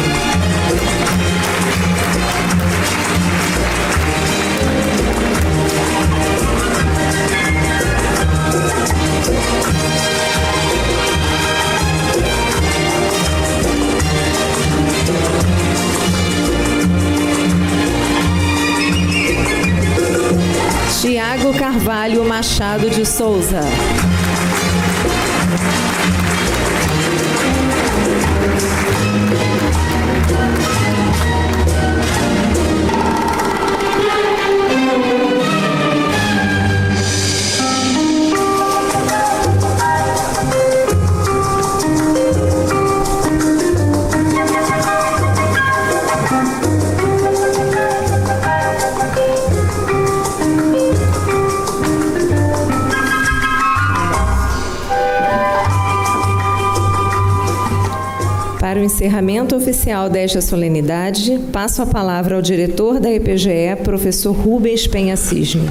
Tiago Carvalho Machado de Souza. Para o encerramento oficial desta solenidade, passo a palavra ao diretor da EPGE, professor Rubens Penha Cisne.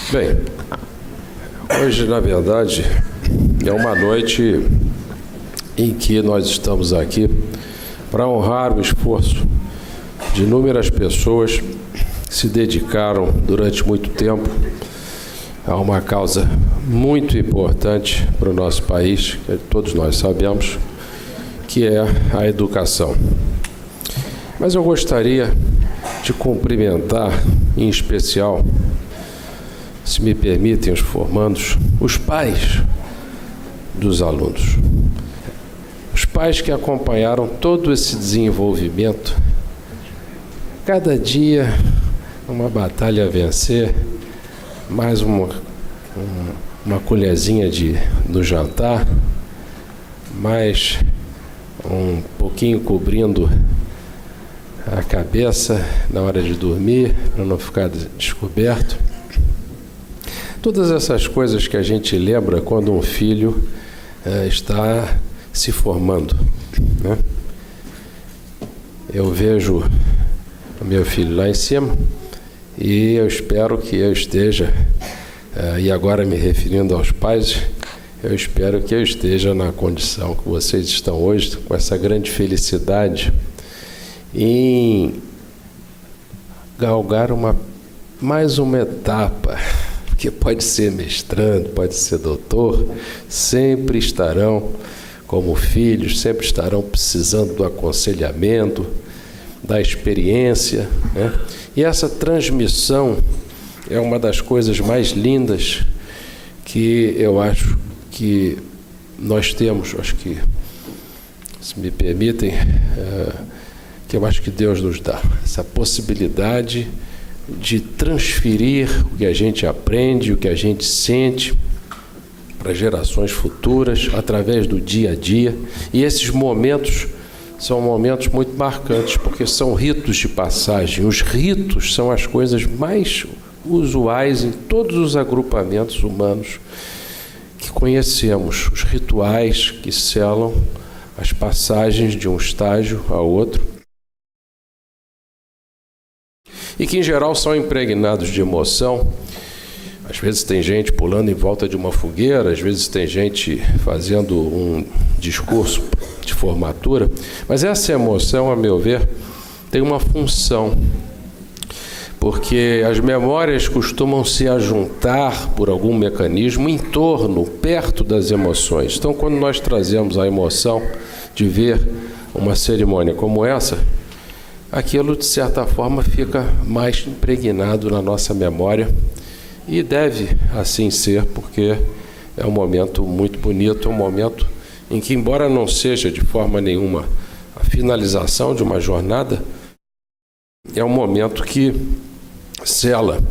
Bem, hoje, na verdade, é uma noite em que nós estamos aqui para honrar o esforço de inúmeras pessoas que se dedicaram durante muito tempo a uma causa muito importante para o nosso país, que todos nós sabemos, que é a educação. Mas eu gostaria de cumprimentar, em especial, se me permitem os formandos, os pais dos alunos. Os pais que acompanharam todo esse desenvolvimento, cada dia uma batalha a vencer, mais uma colherzinha do jantar, mais um pouquinho cobrindo a cabeça na hora de dormir, para não ficar descoberto. Todas essas coisas que a gente lembra quando um filho está se formando, né? Eu vejo o meu filho lá em cima e eu espero que eu esteja, e agora me referindo aos pais, eu espero que eu esteja na condição que vocês estão hoje, com essa grande felicidade, em galgar mais uma etapa, que pode ser mestrando, pode ser doutor, sempre estarão como filhos, sempre estarão precisando do aconselhamento, da experiência, né? E essa transmissão é uma das coisas mais lindas que eu acho que nós temos, acho que, se me permitem, que eu acho que Deus nos dá, essa possibilidade de transferir o que a gente aprende, o que a gente sente para gerações futuras, através do dia a dia. E esses momentos são momentos muito marcantes, porque são ritos de passagem. Os ritos são as coisas mais usuais em todos os agrupamentos humanos que conhecemos, os rituais que selam as passagens de um estágio a outro, e que, em geral, são impregnados de emoção. Às vezes tem gente pulando em volta de uma fogueira, às vezes tem gente fazendo um discurso de formatura, mas essa emoção, a meu ver, tem uma função, porque as memórias costumam se ajuntar por algum mecanismo em torno, perto das emoções. Então, quando nós trazemos a emoção de ver uma cerimônia como essa, aquilo, de certa forma, fica mais impregnado na nossa memória, e deve assim ser, porque é um momento muito bonito, é um momento em que, embora não seja de forma nenhuma a finalização de uma jornada, é um momento que sela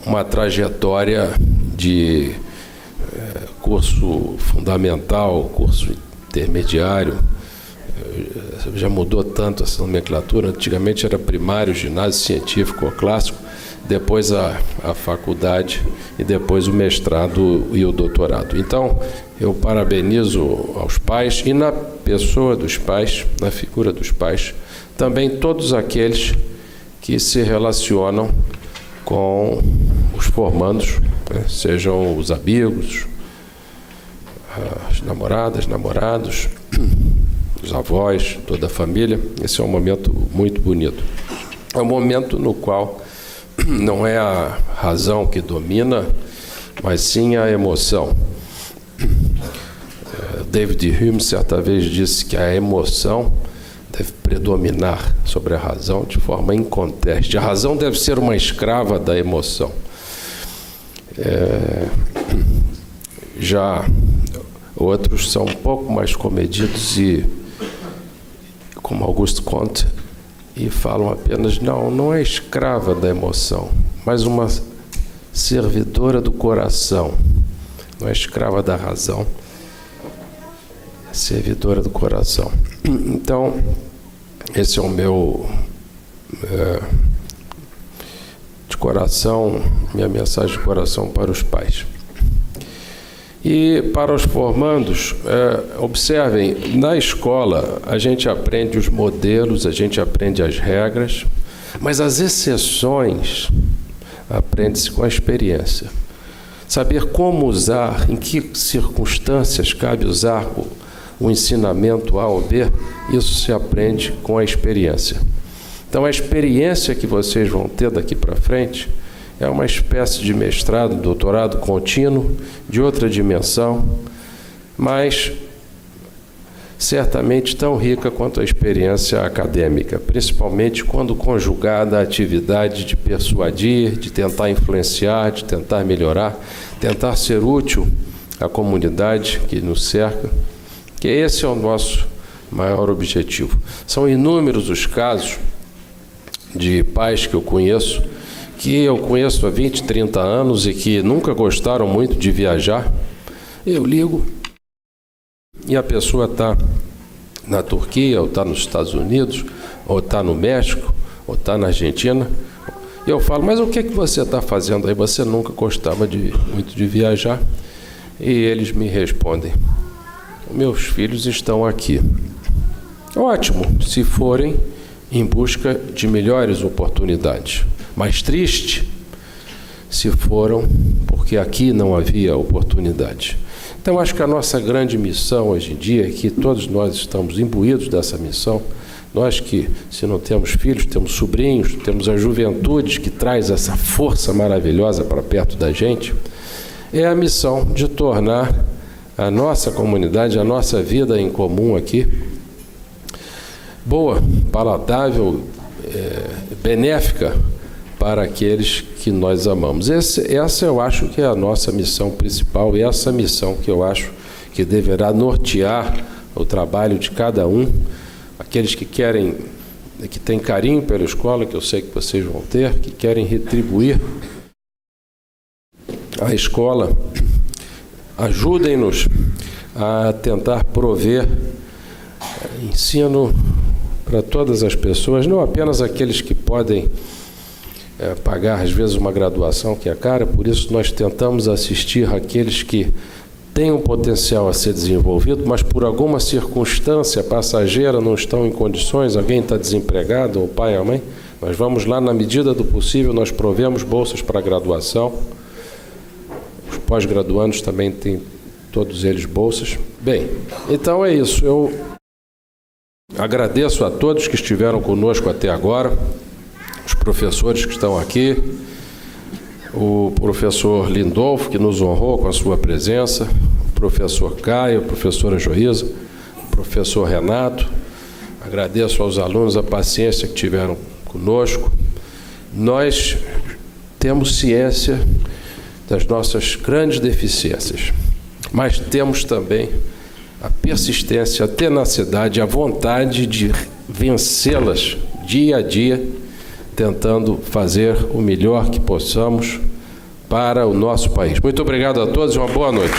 uma trajetória de curso fundamental, curso intermediário. Já mudou tanto essa nomenclatura. Antigamente era primário, ginásio científico ou clássico, depois a faculdade e depois o mestrado e o doutorado. Então, eu parabenizo aos pais e, na pessoa dos pais, na figura dos pais, também todos aqueles que se relacionam com os formandos, né? Sejam os amigos, as namoradas, namorados, os avós, toda a família. Esse é um momento muito bonito. É um momento no qual não é a razão que domina, mas sim a emoção. David Hume certa vez disse que a emoção deve predominar sobre a razão de forma inconteste. A razão deve ser uma escrava da emoção. Já outros são um pouco mais comedidos e, como Auguste Comte, e falam apenas, não é escrava da emoção, mas uma servidora do coração. Não é escrava da razão, é servidora do coração. Então, esse é o meu de coração, minha mensagem de coração para os pais. E para os formandos, observem, na escola a gente aprende os modelos, a gente aprende as regras, mas as exceções aprende-se com a experiência. Saber como usar, em que circunstâncias cabe usar o ensinamento A ou B, isso se aprende com a experiência. Então, a experiência que vocês vão ter daqui para frente é uma espécie de mestrado, doutorado contínuo, de outra dimensão, mas certamente tão rica quanto a experiência acadêmica, principalmente quando conjugada à atividade de persuadir, de tentar influenciar, de tentar melhorar, tentar ser útil à comunidade que nos cerca, que esse é o nosso maior objetivo. São inúmeros os casos de pais que eu conheço há 20, 30 anos e que nunca gostaram muito de viajar. Eu ligo e a pessoa está na Turquia, ou está nos Estados Unidos, ou está no México, ou está na Argentina. E eu falo, mas o que você está fazendo aí? Você nunca gostava muito de viajar? E eles me respondem, meus filhos estão aqui. Ótimo, se forem em busca de melhores oportunidades. Mas triste se foram porque aqui não havia oportunidade. Então, acho que a nossa grande missão hoje em dia é que todos nós estamos imbuídos dessa missão. Nós que, se não temos filhos, temos sobrinhos, temos a juventude que traz essa força maravilhosa para perto da gente, é a missão de tornar a nossa comunidade, a nossa vida em comum aqui, boa, palatável, benéfica para aqueles que nós amamos. Essa eu acho que é a nossa missão principal, e essa missão que eu acho que deverá nortear o trabalho de cada um, aqueles que têm carinho pela escola, que eu sei que vocês vão ter, que querem retribuir a escola, ajudem-nos a tentar prover ensino para todas as pessoas, não apenas aqueles que podem pagar, às vezes, uma graduação que é cara. Por isso nós tentamos assistir aqueles que têm um potencial a ser desenvolvido, mas por alguma circunstância passageira não estão em condições, alguém está desempregado, ou o pai ou a mãe, nós vamos lá, na medida do possível, nós provemos bolsas para graduação. Os pós-graduandos também têm, todos eles, bolsas. Bem, então é isso. Eu agradeço a todos que estiveram conosco até agora, os professores que estão aqui, o professor Lindolfo, que nos honrou com a sua presença, o professor Caio, a professora Joísa, o professor Renato. Agradeço aos alunos a paciência que tiveram conosco. Nós temos ciência das nossas grandes deficiências, mas temos também a persistência, a tenacidade, a vontade de vencê-las dia a dia, tentando fazer o melhor que possamos para o nosso país. Muito obrigado a todos e uma boa noite.